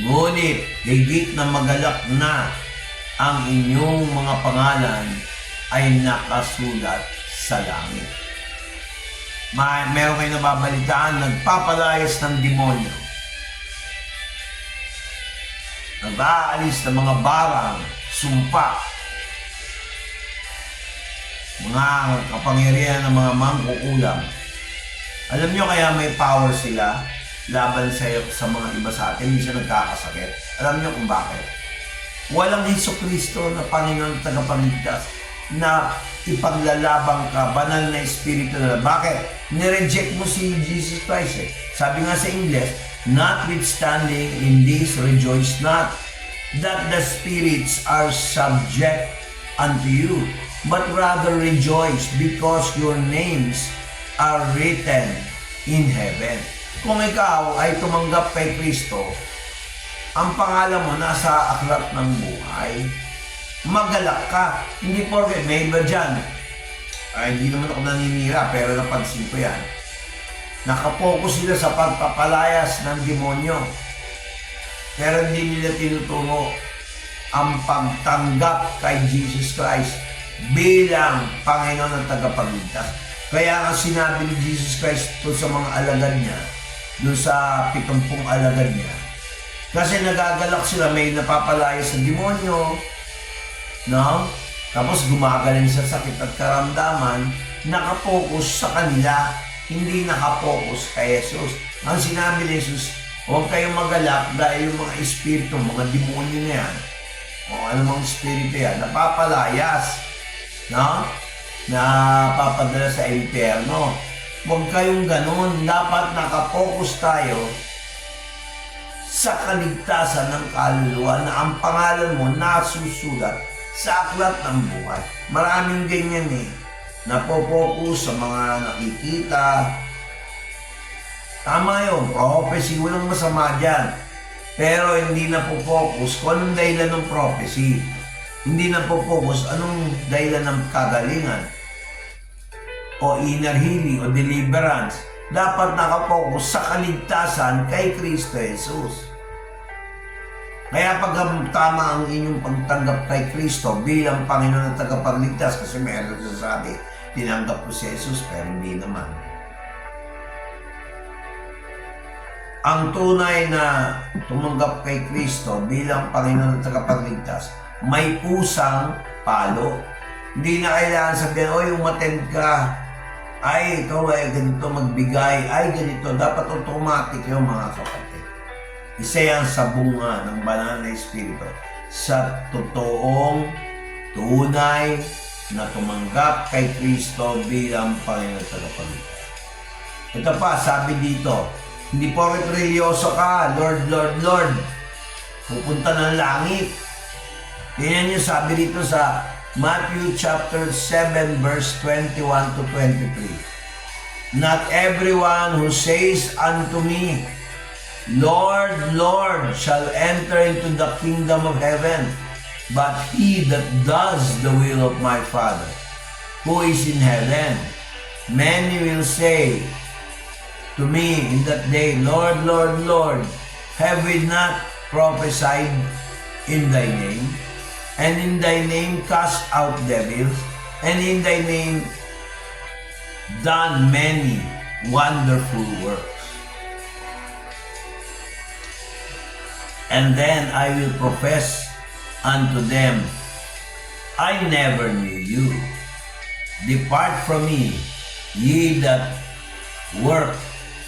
ngunit higit na magalak na ang inyong mga pangalan ay nakasulat sa langit. Meron kayo nababalitaan, nagpapalayas ng demonyo, nag-aalis ng mga barang, sumpa, mga kapangyarihan ng mga mangkukulam. Alam nyo kaya may power sila laban sa mga iba sa atin, hindi siya nagkakasakit. Alam nyo kung bakit? Walang Jesucristo na Panginoon tagapagligtas na ipaglalabang ka, banal na espiritu na. Bakit? Nireject mo si Jesus Christ eh. Sabi nga sa English, notwithstanding in this rejoice not, that the spirits are subject unto you, but rather rejoice because your names are written in heaven. Kung ikaw ay tumanggap kay Kristo, ang pangalan mo nasa aklat ng buhay, magalak ka. Hindi porke may iba dyan, ay hindi naman ako naninira, pero napansin ko yan, nakapokus sila sa pagpapalayas ng demonyo, pero hindi nila tinuturo ang pagtanggap kay Jesus Christ bilang Panginoon at tagapagligtas. Kaya nga sinabi ni Jesus Christ sa mga alagad niya, doon sa 70 alagad niya, Kasi nagagalak sila, may napapalaya sa demonyo, no? Tapos gumagaling sa sakit at karamdaman, nakapokus sa kanila, hindi nakapokus kay Jesus. Ang sinabi ni Jesus, huwag kayong magalak dahil yung mga espiritu, mga demonyo na yan, o anumang espiritu yan, napapalayas, no? Napapadala sa impyerno. Huwag kayong ganun. Dapat nakapokus tayo sa kaligtasan ng kaluluwa na ang pangalan mo nasusulat sa aklat ng buhay. Maraming ganyan eh. Napopokus sa mga nakikita. Tama yun. Prophecy, walang masama dyan. Pero hindi napopokus kung anong dahilan ng prophecy. Hindi napopokus anong dahilan ng kagalingan o inner healing o deliverance. Dapat nakapokus sa kaligtasan kay Kristo Jesus. Kaya pag tama ang inyong pagtanggap kay Kristo bilang Panginoon at tagapagligtas, kasi mayroon sasabi, tinanggap ko si Jesus, pero hindi naman. Ang tunay na tumanggap kay Kristo bilang Panginoon at tagapagligtas, may pusang palo. Hindi na kailangan sabihin, oy, umattend ka, ay, ikaw ay ganito magbigay, ay ganito, dapat automatic yung mga kapatid. Isa yan sa bunga ng banal na Espiritu sa totoong tunay na tumanggap kay Kristo bilang Panginoon at tagapagligtas. Ito pa, sabi dito, hindi porket religyoso ka, Lord, Lord, Lord, pupunta ng langit. Tingnan niyo, sabi dito sa Matthew chapter 7 verse 21 to 23. Not everyone who says unto me, Lord, Lord, shall enter into the kingdom of heaven, but he that does the will of my Father, who is in heaven. Many will say to me in that day, Lord, Lord, Lord, have we not prophesied in thy name? And in thy name cast out devils, and in thy name done many wonderful works. And then I will profess unto them, I never knew you. Depart from me, ye that work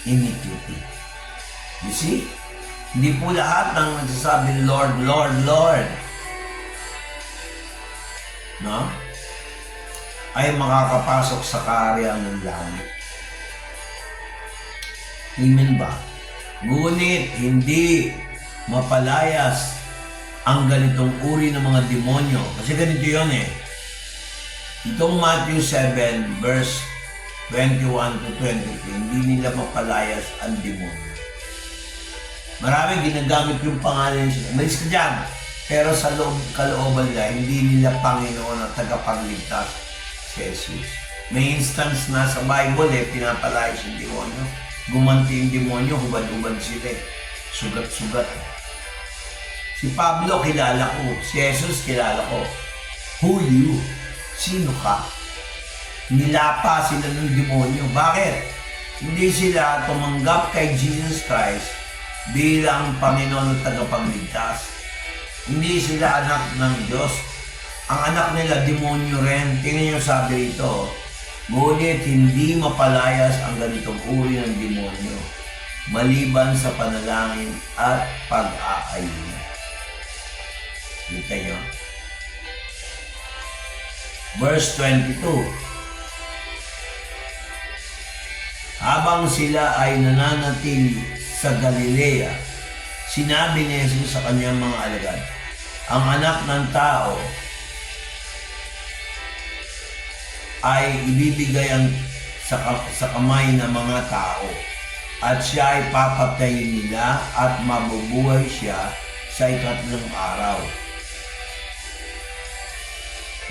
iniquity. You see? Hindi po lahat ng nagsasabi, Lord, Lord, Lord, no? Ay makakapasok sa kaharian ng langit. Amen ba? Ngunit hindi mapalayas ang ganitong uri ng mga demonyo. Kasi ganito yun eh. Itong Matthew 7 verse 21 to 23, hindi nila mapalayas ang demonyo. Maraming ginagamit yung pangalan niya. Malis ka dyan. Pero sa kalooban nila, hindi nila Panginoon at tagapagligtas si Jesus. May instance na sa Bible pinapalayas yung demonyo. Gumanti yung demonyo, hubad-hubad sila Sugat-sugat. Si Pablo kilala ko, si Jesus kilala ko. Who you? Sino ka? Nilapa sila ng demonyo. Bakit? Hindi sila tumanggap kay Jesus Christ bilang Panginoon at tagapagligtas. Hindi sila anak ng Diyos. Ang anak nila, demonyo rin. Tingnan niyo sabi rito, ngunit hindi mapalayas ang ganitong uri ng demonyo, maliban sa panalangin at pag-aayuno. Kita niyo? Verse 22. Habang sila ay nananatili sa Galilea, sinabi ni Jesus sa kanyang mga alagad, ang anak ng tao ay ibibigay sa kamay ng mga tao at siya ay papatayin nila at mabubuhay siya sa ikatlong araw.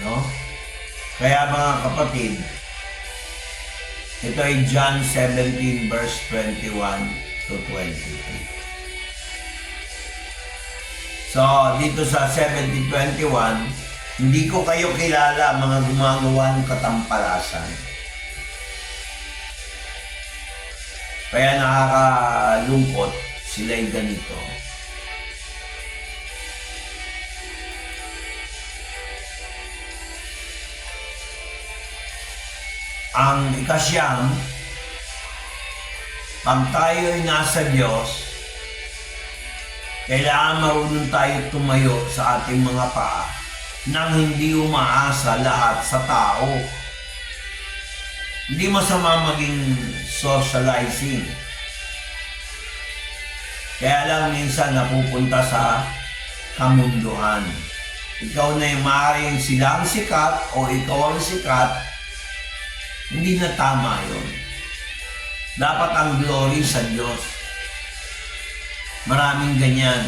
No? Kaya mga kapatid, ito ay John 17 verse 21 to 23. So, dito sa 17:21, hindi ko kayo kilala mga gumagawa ng katampalasan. Kaya nakakalungkot sila'y ganito. Ang ikasyam, pag tayo'y nasa Diyos, kailangan marunong tayo tumayo sa ating mga paa nang hindi umaasa lahat sa tao. Hindi masama maging socializing. Kaya lang minsan napupunta sa kamunduhan. Ikaw na yung maaaring sila ang sikat o ikaw ang sikat, hindi na tama yun. Dapat ang glory sa Diyos. Maraming ganyan.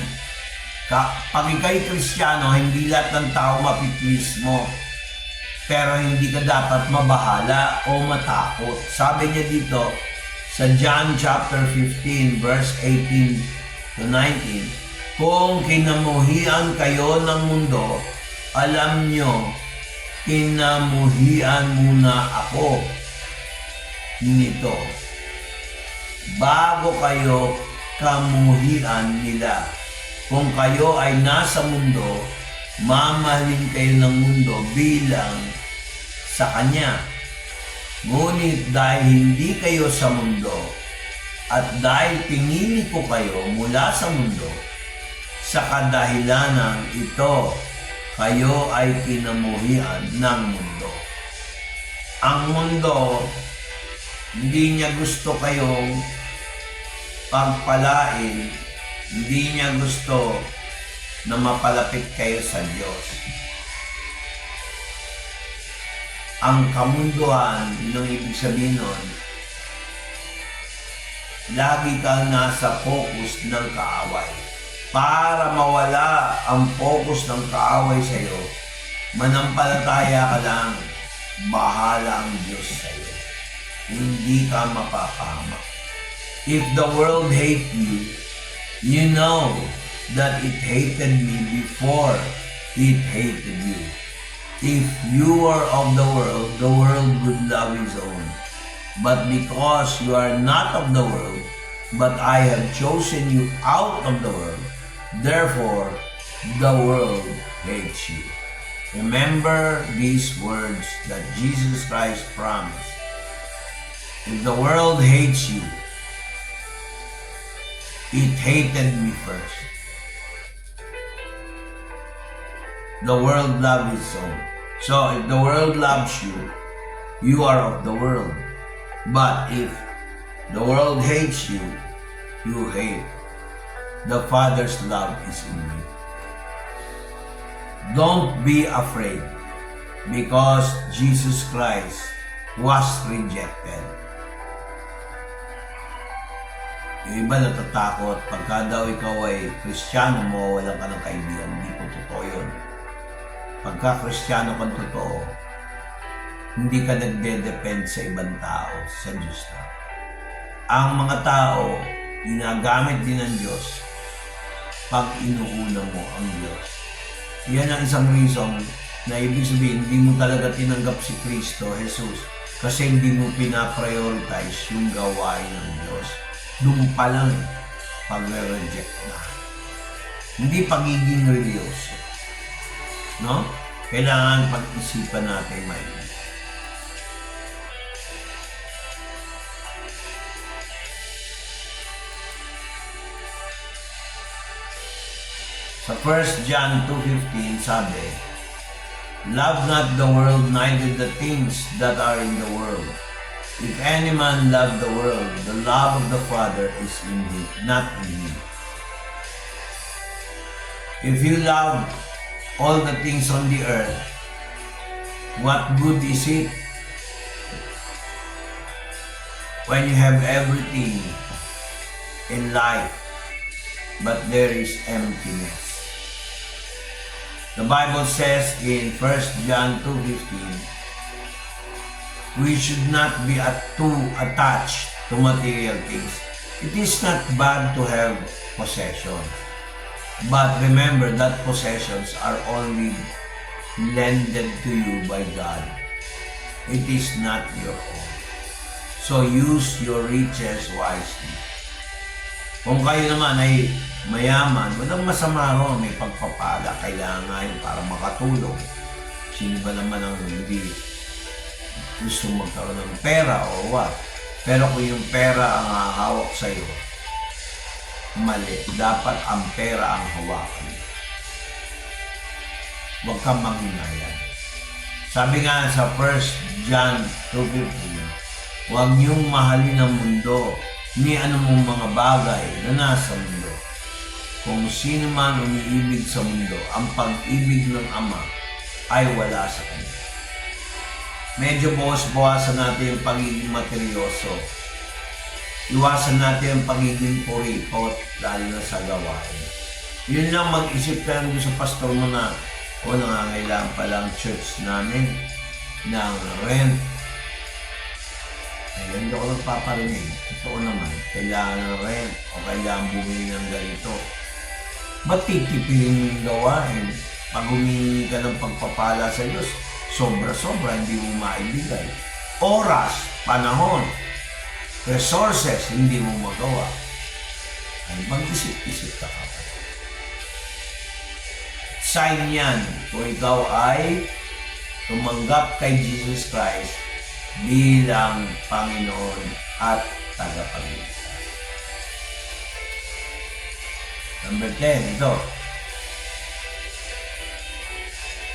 Pag ikaw'y Kristiyano, hindi lahat ng tao mapiplease mo. Pero hindi ka dapat mabahala o matakot. Sabi niya dito sa John chapter 15 verse 18 to 19, kung kinamuhian kayo ng mundo, alam nyo, kinamuhian muna ako nito bago kayo kamuhian nila. Kung kayo ay nasa mundo, mamahalin kayo ng mundo bilang sa Kanya. Ngunit dahil hindi kayo sa mundo, at dahil pinili ko kayo mula sa mundo, sa kadahilanan ito, kayo ay kinamuhian ng mundo. Ang mundo, hindi niya gusto kayong pagpalain, hindi niya gusto na mapalapit kayo sa Diyos. Ang kamunduhan, yung ibig sabihin nun, lagi kang nasa focus ng kaaway. Para mawala ang focus ng kaaway sa iyo, manampalataya ka lang, bahala ang Diyos sa iyo. Hindi ka mapapahamak. If the world hate you, you know that it hated me before it hated you. If you were of the world would love his own. But because you are not of the world, but I have chosen you out of the world, therefore the world hates you. Remember these words that Jesus Christ promised. If the world hates you, it hated me first. The world loves its own. So if the world loves you, you are of the world. But if the world hates you, you hate. The Father's love is in you. Don't be afraid, because Jesus Christ was rejected. Yung iba natatakot, pagka daw ikaw ay Kristiyano, mawawalan ka ng kaibigan. Hindi po totoo yun. Pagka Kristiyano kang totoo, hindi ka nagde-depend sa ibang tao, sa Diyos na. Ang mga tao, ginagamit din ng Diyos pag inuuna mo ang Diyos. Yan ang isang reason na ibig sabihin, hindi mo talaga tinanggap si Kristo, Jesus, kasi hindi mo pinaprioritize yung gawain ng Diyos. Doon pa lang, pag-reject na. Hindi pagiging religyoso. No? Kailangan pag-isipan natin maigi. Sa 1 John 2:15 sabi, love not the world, neither the things that are in the world. If any man love the world, the love of the Father is in him, not in him. If you love all the things on the earth, what good is it when you have everything in life, but there is emptiness? The Bible says in 1 John 2:15, we should not be too attached to material things. It is not bad to have possessions. But remember that possessions are only lended to you by God. It is not your own. So use your riches wisely. Kung kayo naman ay mayaman, walang masama ron, may pagpapala, kailangan para makatulong. Sino ba naman ang hindi gusto magkaroon ng pera o what. Pero kung yung pera ang hahawak sa'yo, mali. Dapat ang pera ang hawakan. Huwag kang manghinayang. Sabi nga sa 1 John 2:15, huwag niyong mahalin ang mundo ni anumang mga bagay na nasa mundo. Kung sino man umiibig sa mundo, ang pag-ibig ng Ama ay wala sa kanya. Medyo bawas-bawasan natin yung pagiging materyoso. Iwasan natin ang pagiging puripot, lalo na sa gawain. Yun lang, mag-isip ka lang sa pastor mo na, nangangailangan pala ang church namin ng rent. Ayun, hindi ako nagpaparinig. Totoo naman, kailangan ng rent o kailangan bumili ng ganito. Ba't titipirin mo yung gawain? Pag humingi ka ng pagpapala sa Diyos, sobra-sobra hindi mo maibigay. Oras, panahon, resources, hindi mo magawa. Ay, mag-isip-isip ka ka. Sign yan kung ikaw ay tumanggap kay Jesus Christ bilang Panginoon at tagapagligtas. Number 10, ito.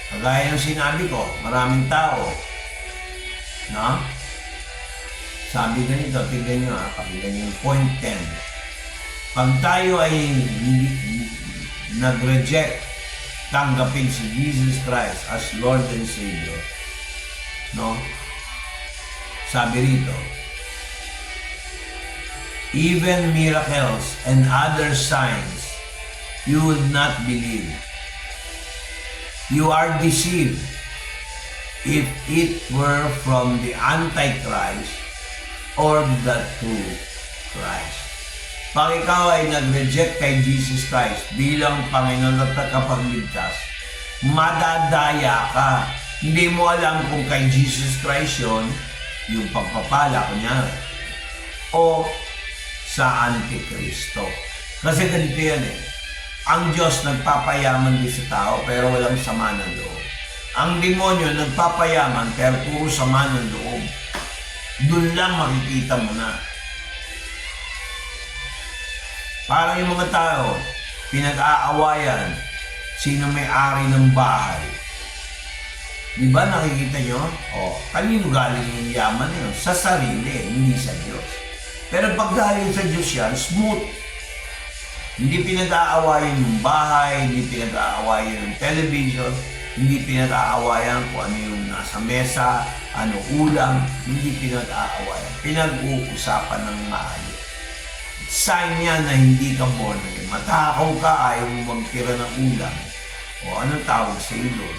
Kagaya ng sinabi ko, maraming tao, no? Sabi ganito, tignan nyo pakinggan nyo yung point 10. Pag tayo ay nag-reject, tanggapin si Jesus Christ as Lord and Savior, no? Sabi rito, even miracles and other signs you will not believe. You are deceived if it were from the Antichrist or the true Christ. Pag ikaw ay nag-reject kay Jesus Christ bilang Panginoon at tagapagligtas, madadaya ka. Hindi mo alam kung kay Jesus Christ yun, yung pagpapala, kunyari, o sa Antikristo. Kasi ganito yan Ang Diyos nagpapayaman din sa tao pero walang sama ng loob. Ang demonyo nagpapayaman pero puro sama ng loob. Doon lang makikita mo na. Parang yung mga tao, pinag-aawayan sino may-ari ng bahay. Di ba nakikita nyo? Kanino galing yung yaman yun? Sa sarili, hindi sa Diyos. Pero pag galing sa Diyos yan, smooth. Hindi pinag-aawayan yung bahay, hindi pinag-aawayan yung television, hindi pinag-aawayan kung ano yung nasa mesa, ano ulam, hindi pinag-aawayan. Pinag-uusapan ng maayos. Sign yan na hindi ka born again. Matakaw ka, ayaw mo magtira ng ulam. O anong tawag sa iyo?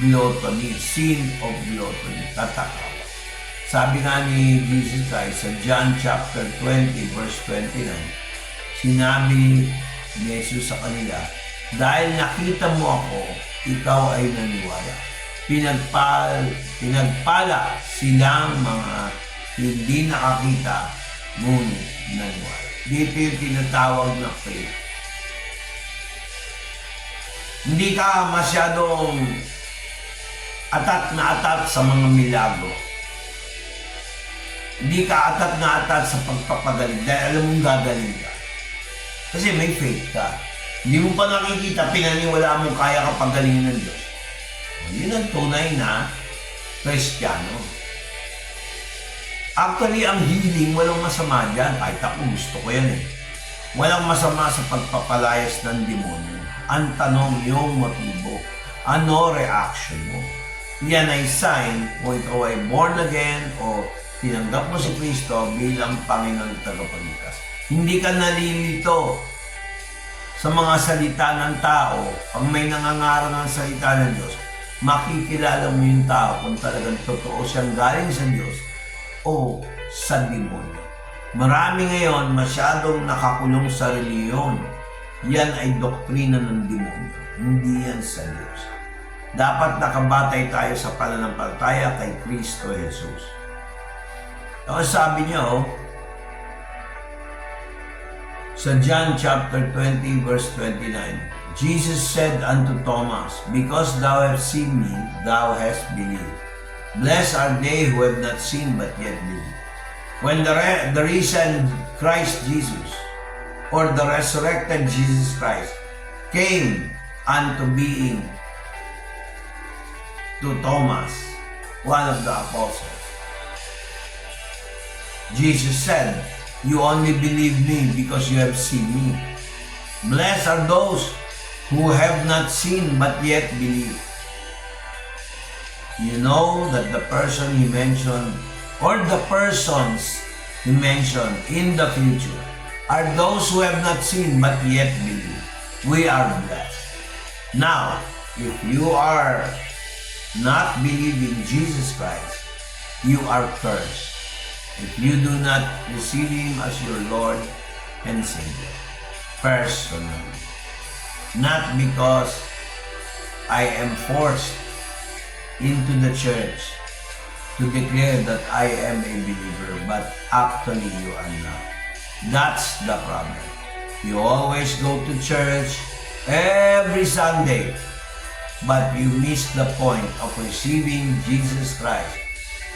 Gluttony, sin of gluttony, tatakaw. Sabi nga ni Jesus Christ sa John chapter 20 verse 29, sinabi ni Jesus sa kanila, dahil nakita mo ako, ikaw ay naniwala. Pinagpala silang mga hindi nakakita, ngunit naniwala. Dito yung tinatawag na faith. Hindi ka masyadong atat na atat sa mga milagro. Hindi ka atat na atat sa pagpapagaling dahil alam mong gagaling ka. Kasi may faith ka. Hindi mo pa nakikita, pinaniwala mo kaya ka pagalingin ng Diyos. Yun ang tunay na Kristiyano. Actually, ang healing, walang masama dyan. Kahit ako, gusto ko yan Walang masama sa pagpapalayas ng demonyo. Ang tanong yung motibo. Ano reaction mo? Yan ay sign kung ikaw ay born again o tinanggap mo si Kristo bilang Panginoon at tagapagligtas. Hindi ka nalilito sa mga salita ng tao. Pag may nangangaral ng salita ng Diyos, makikilala mo yung tao kung talagang totoo siyang galing sa Diyos o sa demonyo. Marami ngayon masyadong nakakulong sa reliyon. Yan ay doktrina ng demonyo. Hindi yan sa Diyos. Dapat nakabatay tayo sa pananampalataya kay Kristo Jesus. Tapos sabi niyo, sa John chapter 20 verse 29, Jesus said unto Thomas, because thou hast seen me, thou hast believed. Blessed are they who have not seen but yet believe. When the risen Christ Jesus, or the resurrected Jesus Christ, came unto being to Thomas, one of the apostles, Jesus said, "You only believe me because you have seen me. Blessed are those who have not seen but yet believe." You know that the person he mentioned, or the persons he mentioned in the future, are those who have not seen but yet believe. We are blessed. Now, if you are not believing Jesus Christ, you are cursed. If you do not receive Him as your Lord and Savior, personally. Not because I am forced into the church to declare that I am a believer, but actually you are not. That's the problem. You always go to church every Sunday, but you miss the point of receiving Jesus Christ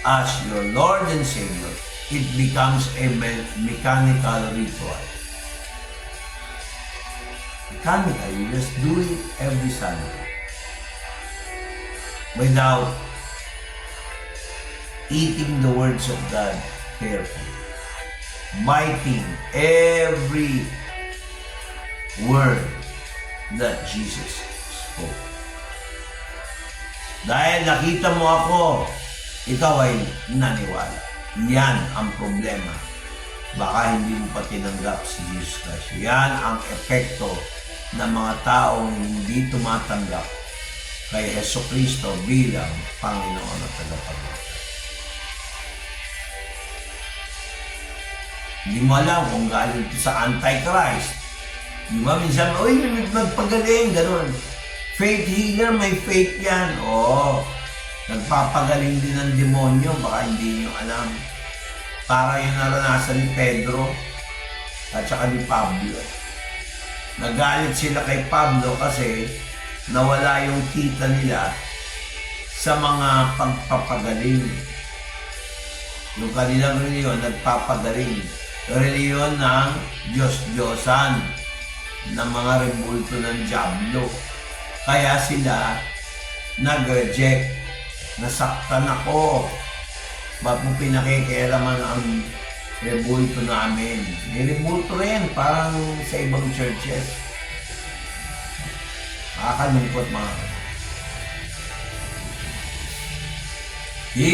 as your Lord and Savior. It becomes a mechanical ritual. Mechanical, you just do it every Sunday without eating the words of God carefully, biting every word that Jesus spoke. Dahil nakita mo ako, ikaw ay naniwala. Yan ang problema. Baka hindi mo pa tinanggap si Jesus Christ. Yan ang epekto ng mga taong hindi tumatanggap kay Jesucristo bilang Panginoon at Tagapagligtas. Hindi mo alam kung galing sa Antichrist. Di ba? Minsan, magpagaling, gano'n. Faith healer, may faith yan. Oo. Nagpapagaling din ng demonyo, baka hindi nyo alam. Para yung naranasan ni Pedro at saka ni Pablo. Nagalit sila kay Pablo kasi nawala yung kita nila sa mga pagpapagaling. Yung kanilang reliyon, nagpapagaling. Reliyon ng Diyos-Diyosan, ng mga rebulto ng Diablo. Kaya sila nag-reject. Nasaktan ako. Ba't mo pinakikialaman ang rebulto namin? May rebulto rin, parang sa ibang churches. Nakakalungkot mga. He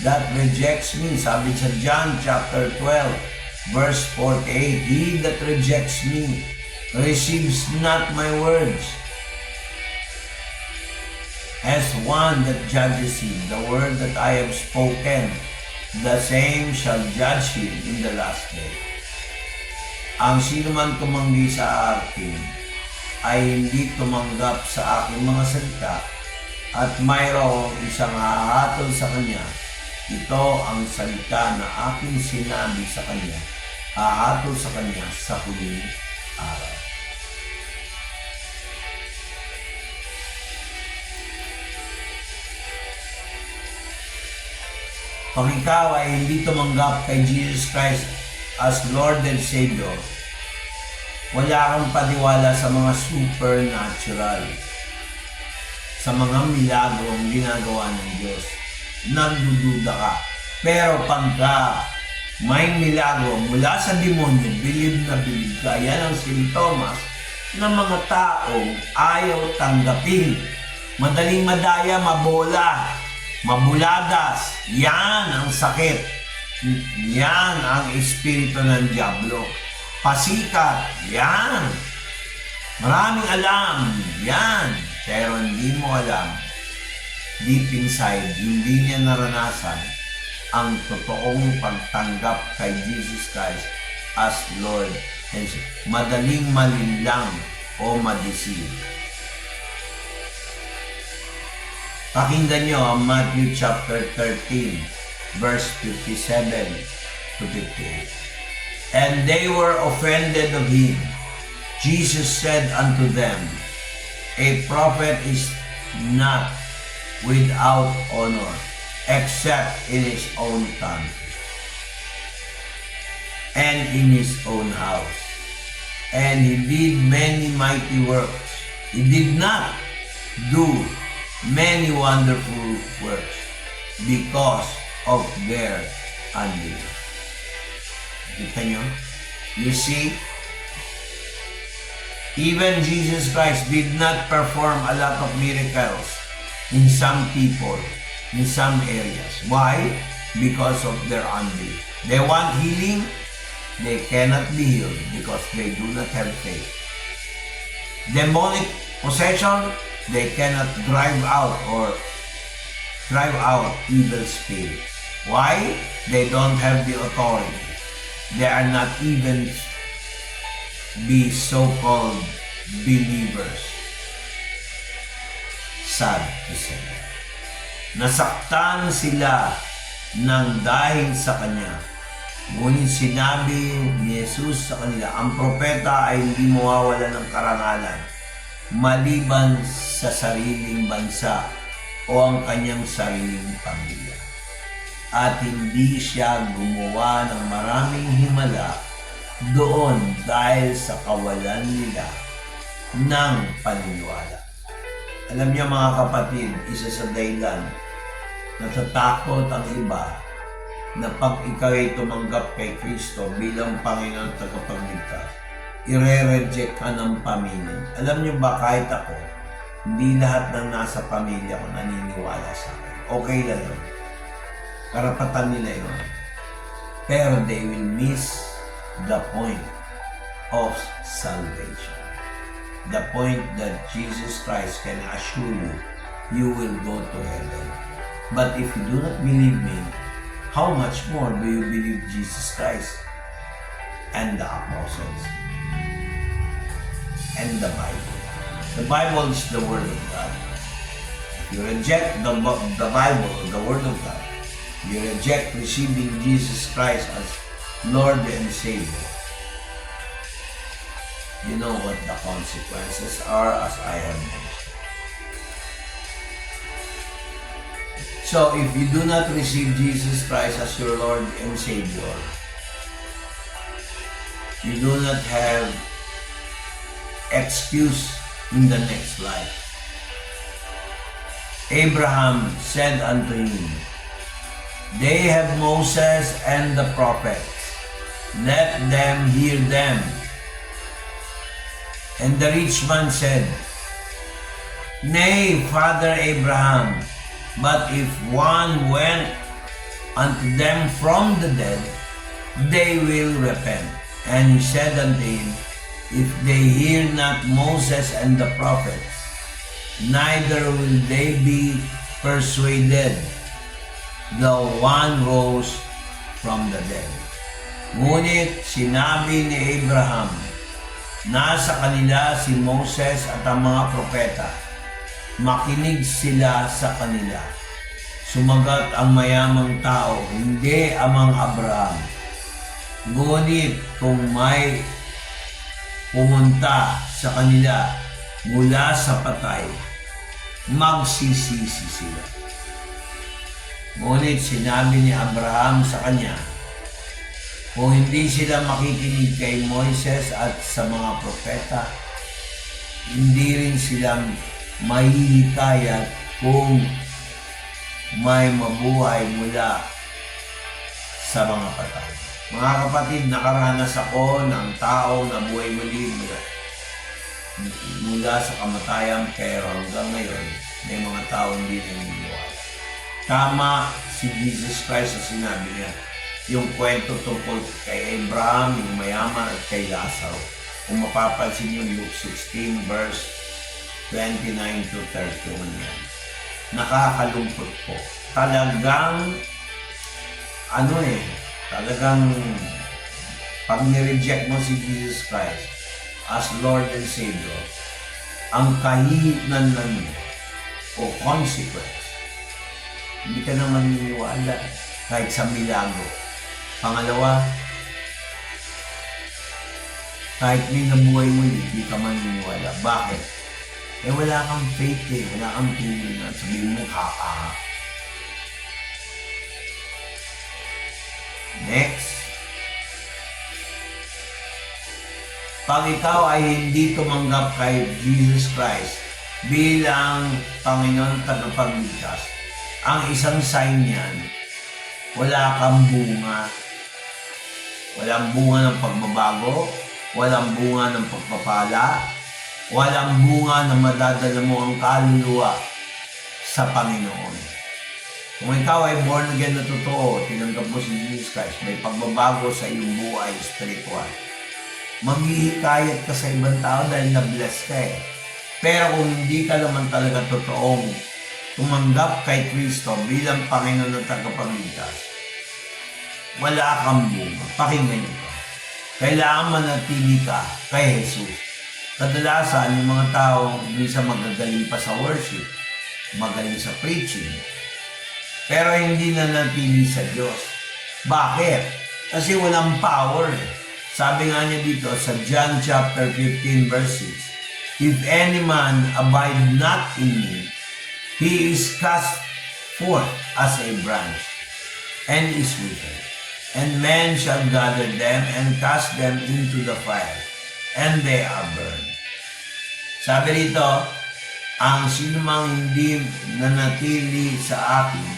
that rejects me, sabi sa John chapter 12, verse 48, he that rejects me receives not my words. As one that judges him, the word that I have spoken, the same shall judge him in the last day. Ang sino man tumanggi sa akin ay hindi tumanggap sa aking mga salita at mayroong isang hahatol sa kanya. Ito ang salita na aking sinabi sa kanya, hahatol sa kanya sa huling araw. Pag ikaw ay hindi tumanggap kay Jesus Christ as Lord and Savior, wala kang paniwala sa mga supernatural, sa mga milagrong ginagawa ng Diyos. Nagdududa ka. Pero pagka may milagro mula sa demonyo, bilib na bilib ka. Yan ang sintomas ng mga taong ayaw tanggapin. Madaling madaya, mabola, mabuladas, yan ang sakit. Yan ang espiritu ng Diablo. Pasikat, yan. Maraming alam, yan. Pero hindi mo alam, deep inside, hindi niya naranasan ang totoong pagtanggap kay Jesus Christ as Lord. Madaling malinlang o madeceive. Pakinggan nyo ang Matthew chapter 13, verse 57 to 58. And they were offended of him. Jesus said unto them, a prophet is not without honor, except in his own country and in his own house. And he did many mighty works. He did not do many wonderful works because of their unbelief. Kita nyo? You see, even Jesus Christ did not perform a lot of miracles in some people, in some areas. Why? Because of their unbelief. They want healing, they cannot be healed because they do not have faith. Demonic possession, they cannot drive out evil spirits. Why? They don't have the authority. They are not even the so-called believers. Sad to say. Nasaktan sila ng dahil sa Kanya. Ngunit sinabi ni Jesus sa kanila, ang propeta ay hindi mawawala ng karangalan maliban sa sariling bansa o ang kanyang sariling pamilya. At hindi siya gumawa ng maraming himala doon dahil sa kawalan nila ng paniniwala. Alam niyo mga kapatid, isa sa dahilan natatakot ang iba na pag ikaw ay tumanggap kay Kristo bilang Panginoon at tagapagligtas, ire-reject ka ng pamilya. Alam niyo ba, kahit ako, hindi lahat ng nasa pamilya ko naniniwala sa akin. Okay lang yun. Karapatan nila yun. Pero they will miss the point of salvation. The point that Jesus Christ can assure you, you will go to heaven. But if you do not believe me, how much more do you believe Jesus Christ and the apostles and the Bible? The Bible is the Word of God. If you reject the Bible, the Word of God, you reject receiving Jesus Christ as Lord and Savior, you know what the consequences are, as I have mentioned. So, if you do not receive Jesus Christ as your Lord and Savior, you do not have excuse in the next life. Abraham said unto him, they have Moses and the prophets. Let them hear them. And the rich man said, nay, Father Abraham, but if one went unto them from the dead, they will repent. And he said unto him, if they hear not Moses and the prophets, neither will they be persuaded, though one rose from the dead. Ngunit sinabi ni Abraham, nasa kanila si Moses at ang mga propeta, makinig sila sa kanila. Sumagat ang mayamang tao, hindi amang Abraham. Ngunit kung may pumunta sa kanila mula sa patay, magsisisi sila. Ngunit sinabi ni Abraham sa kanya, kung hindi sila makikinig kay Moises at sa mga propeta, hindi rin sila mahihikayat kung may mabuhay mula sa mga patay. Mga kapatid, nakaranas ako ng tao na buhay muli mula sa kamatayan, pero hanggang ngayon, may mga tao hindi naniniwala. Tama si Jesus Christ sa sinabi niya, yung kwento tungkol kay Abraham, yung mayaman at kay Lazaro. Kung mapapansin yung Luke 16 verse 29 to 31 yan. Nakakalungkot po. Talagang, talagang pag nireject mo si Jesus Christ as Lord and Savior, ang kahihinan nun o consequence, hindi ka na maniniwala kahit sa milagro. Pangalawa, kahit may nabuhay mo, hindi ka maniniwala. Bakit? Wala kang faith wala kang feeling na sabihin mo, Next. Pag ikaw ay hindi tumanggap kay Jesus Christ bilang Panginoon tagapagligtas, ang isang sign niyan, wala kang bunga. Walang bunga ng pagbabago, walang bunga ng pagpapala, walang bunga na madadala mo ang kaluluwa sa Panginoon. Kung ikaw ay born again na totoo, tinanggap mo si Jesus Christ, may pagbabago sa iyong buhay spiritual. Maghihikayat ka sa ibang tao dahil na-bless ka eh. Pero kung hindi ka naman talaga totoong tumanggap kay Kristo bilang Panginoon ng tagapagligtas, wala kang bunga. Pakinggan nyo. Kailangan manatili ka kay Jesus. Kadalasan, yung mga tao, minsan magagaling pa sa worship, magaling sa preaching, pero hindi na natili sa Diyos. Bakit? Kasi walang power. Sabi nga niya dito sa John chapter 15 verse 6, if any man abide not in me, he is cast forth as a branch, and is withered. And men shall gather them and cast them into the fire, and they are burned. Sabi rito, ang sinumang hindi nanatili sa akin,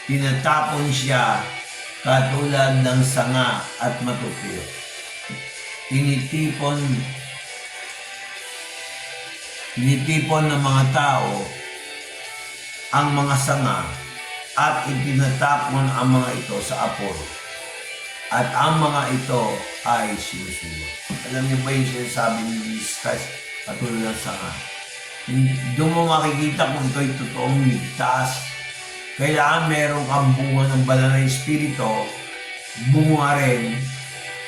tinatapon siya katulad ng sanga at matupyo. Tinitipon ng mga tao ang mga sanga at itinatapon ang mga ito sa apor. At ang mga ito ay sinusunod. Alam niyo ba yung sinasabi ni Jesus Christ katulad ng sanga? Doon mo makikita kung ito'y totoong ligtas. Kailangan meron kang bunga ng banal na Espiritu, bunga rin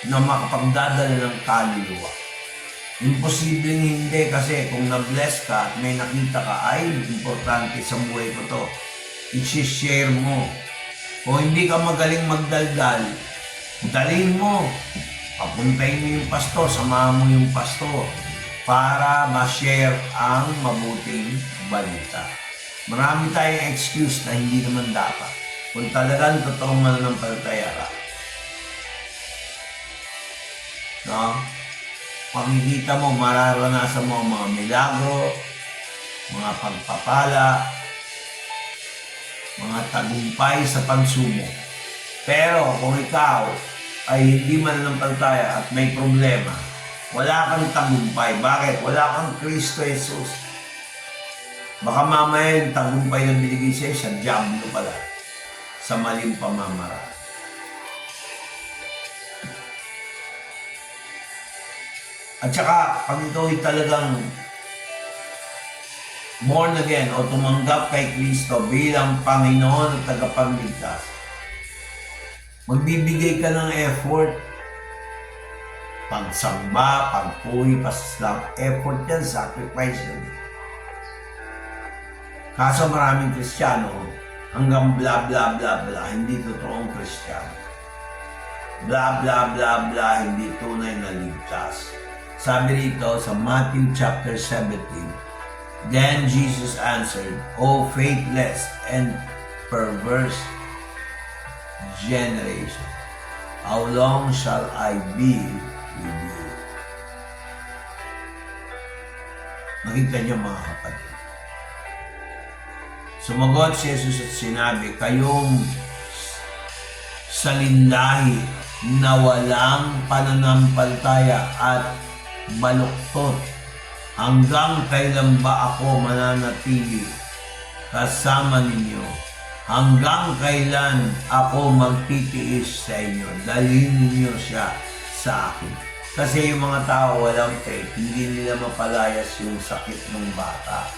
na makapagdadala ng kaluluwa. Imposibleng hindi kasi kung na-bless ka at may nakita ka, ay importante sa buhay ko to. I-share mo. Kung hindi ka magaling magdaldal, dalhin mo. Papuntahin mo yung pastor, samahan mo yung pastor para ma-share ang mabuting balita. Marami tayong excuse na hindi naman dapat. Kung talagang totoong mananampalataya ka. No? Makikita mo, mararanasan mo ang mga milagro, mga pagpapala, mga tagumpay sa pagsubok. Pero kung ikaw ay hindi mananampalataya at may problema, wala kang tagumpay. Bakit? Wala kang Kristo Jesus. Baka mamaya yung tagumpay na binigay sa'yo sa diablo pala, sa maling pamamaraan. At saka, pag ikaw ay talagang born again o tumanggap kay Kristo bilang Panginoon at tagapagligtas, magbibigay ka ng effort. Pagsamba, pagpuhi, pasaslam, effort yan, sacrifice yan. Kaso maraming Kristiyano, hanggang bla bla bla bla, hindi totoong Kristiyano. Bla bla bla bla, hindi tunay na ligtas. Sabi rito sa Matthew chapter 17, then Jesus answered, O faithless and perverse generation, how long shall I be with you? Nakita niyo mga kapatid. Sumagot si Jesus at sinabi, kayong salinlahi na walang pananampalataya at baluktot, hanggang kailan ba ako mananatili kasama ninyo? Hanggang kailan ako magtitiis sa inyo? Dalhin ninyo siya sa akin. Kasi yung mga tao walang faith, hindi nila mapalayas yung sakit ng bata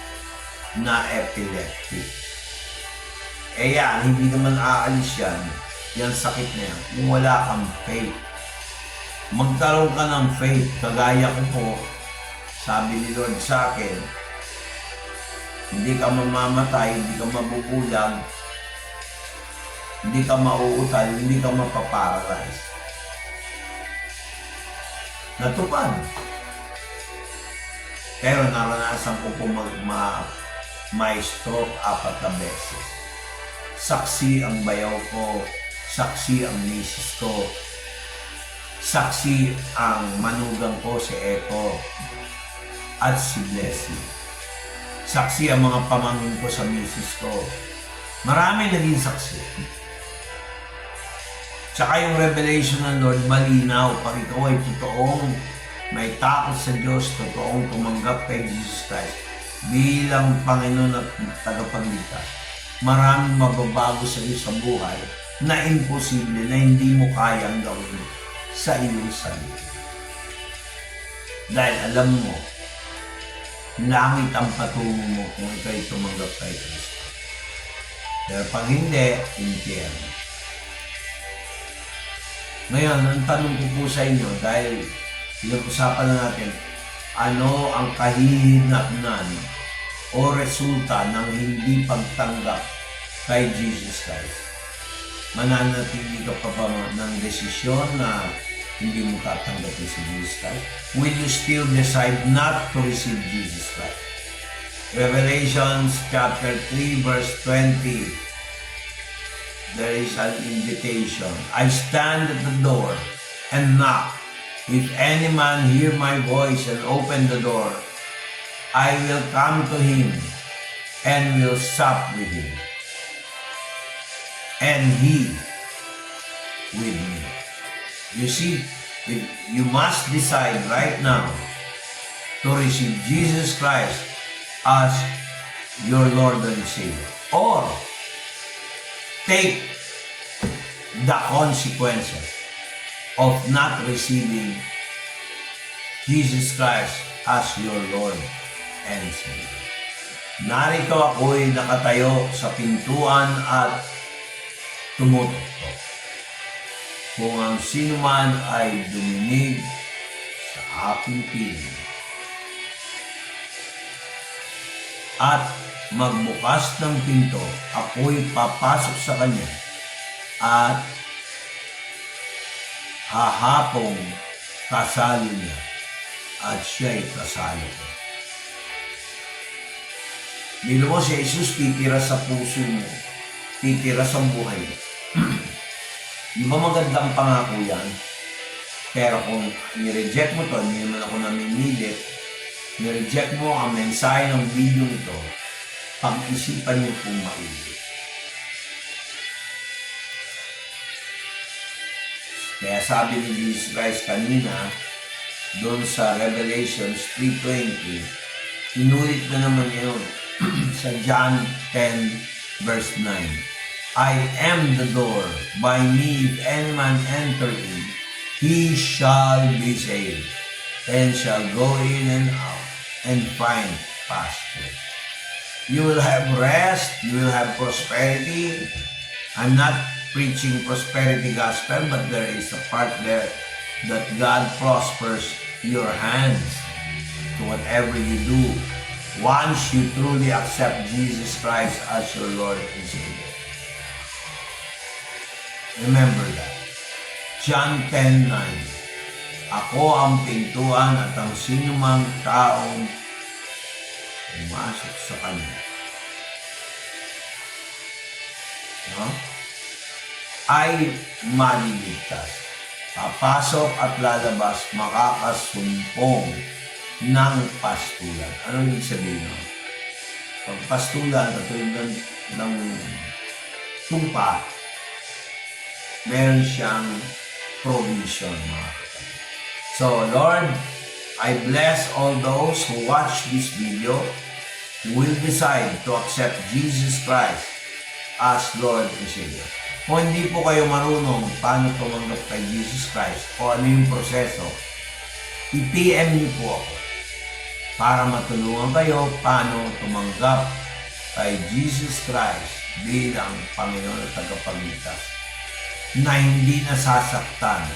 na epileptic. Eh yan, hindi naman aalis yan, yung sakit na yan, kung wala kang faith. Magkaroon ka ng faith, kagaya ko po, sabi ni Lord sa akin, hindi ka mamamatay, hindi ka mabubulag, hindi ka mauutal, hindi ka mapaparalyze. Natupad. Pero naranasan ko po may stroke 4 na beses. Saksi ang bayaw ko saksi ang misis ko, saksi ang manugang ko si Echo at si Blessing. Saksi ang mga pamangkin ko sa misis ko. Marami naging saksi. Tsaka yung revelation ng Lord, malinaw. Pag ikaw ay totoong may takot sa Diyos, totoong tumanggap kay Jesus Christ bilang Panginoon at tagapagligtas, maraming mababago sa iyo sa buhay na imposible, na hindi mo kayang gawin sa iyong sarili. Dahil alam mo, langit ang patungo mo kung ikaw ay tumanggap kay Kristo. Pero pag hindi, impyerno. Ngayon, ang tanong ko po sa inyo, dahil pinag-usapan na natin, ano ang kahihinatnan o resulta ng hindi pagtanggap kay Jesus Christ? Mananatili ka pa ba ng desisyon na hindi mo tatanggapin si Jesus Christ? Will you still decide not to receive Jesus Christ? Revelation chapter 3 verse 20. There is an invitation. I stand at the door and knock. If any man hear my voice and open the door, I will come to him and will sup with him, and he with me. You see, you must decide right now to receive Jesus Christ as your Lord and Savior, or take the consequences of not receiving Jesus Christ as your Lord and Savior. Narito ako'y nakatayo sa pintuan at tumutuktok. Kung ang sino man ay duminig sa aking piling at magbukas ng pinto, ako'y papasok sa kanya at hahapong kasalo niya at siya'y kasalo ko. Bilo mo si Jesus titira sa puso mo, titira sa buhay mo. Di ba magandang pangako yan? Pero kung nireject mo to, hindi naman ako namimilit, nireject mo ang mensahe ng video nito, pag-isipan niyo kung maigi. Kaya sabi ni Jesus Christ kanina, doon sa Revelations 3:20, inulit na naman yun sa John 10 verse 9. I am the door. By me, if any man enter in, he shall be saved, and shall go in and out, and find pasture. You will have rest, you will have prosperity. I'm not preaching prosperity gospel, but there is a part there that God prospers your hands to whatever you do once you truly accept Jesus Christ as your Lord and Savior. Remember that. John 10:9. Ako ang pintuan at ang sinumang taong pumasok sa kanya ay maliligtas. Papasok at lalabas, makakasumpong ng pastulan. Ano yung sabihin mo? Pag pastulan, katulad ng tumpa, meron siyang provision, mga kapatid. So, Lord, I bless all those who watch this video who will decide to accept Jesus Christ as Lord and Savior. Kung hindi po kayo marunong paano tumanggap kay Jesus Christ o ano yung proseso, i-PM niyo po ako para matulungan kayo paano tumanggap kay Jesus Christ bilang Panginoon at tagapagligtas na hindi nasasaktan,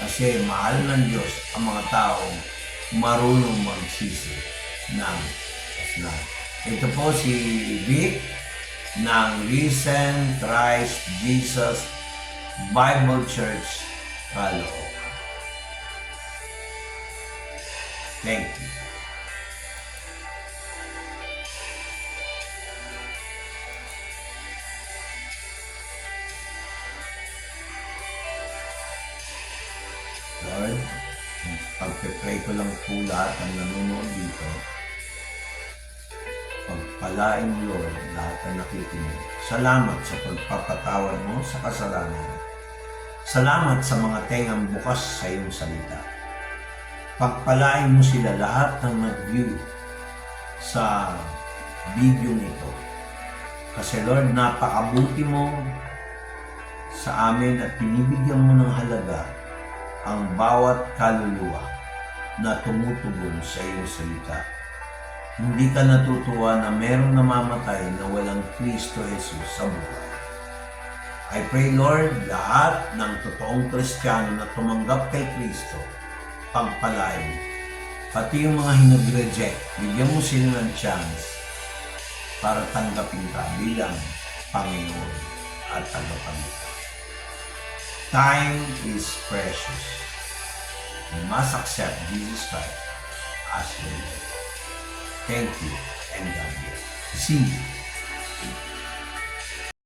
kasi mahal ng Diyos ang mga taong marunong magsisi ng kasalanan. Ito po si Vic ng Risen Christ Jesus Bible Church, Caloocan. Thank you. Lord, pagpe-pray ko lang po lahat ng nanonood dito. Pagpalain mo, Lord, lahat ng nakikinig. Salamat sa pagpapatawad mo sa kasalanan. Salamat sa mga tengang bukas sa iyong salita. Pagpalain mo sila lahat ng nag-view sa video nito. Kasi Lord, napakabuti mo sa amin at pinibigyan mo ng halaga ang bawat kaluluwa na tumutugon sa iyong salita. Hindi ka natutuwa na merong namamatay na walang Kristo Jesus sa buhay. I pray, Lord, lahat ng totoong Kristiyano na tumanggap kay Kristo, pagpalain. Pati yung mga hinag-reject, bigyan mo sila ng chance para tanggapin ka bilang Panginoon at tagapagligtas. Time is precious. You must accept Jesus Christ as your Lord. Thank you and God bless. See you.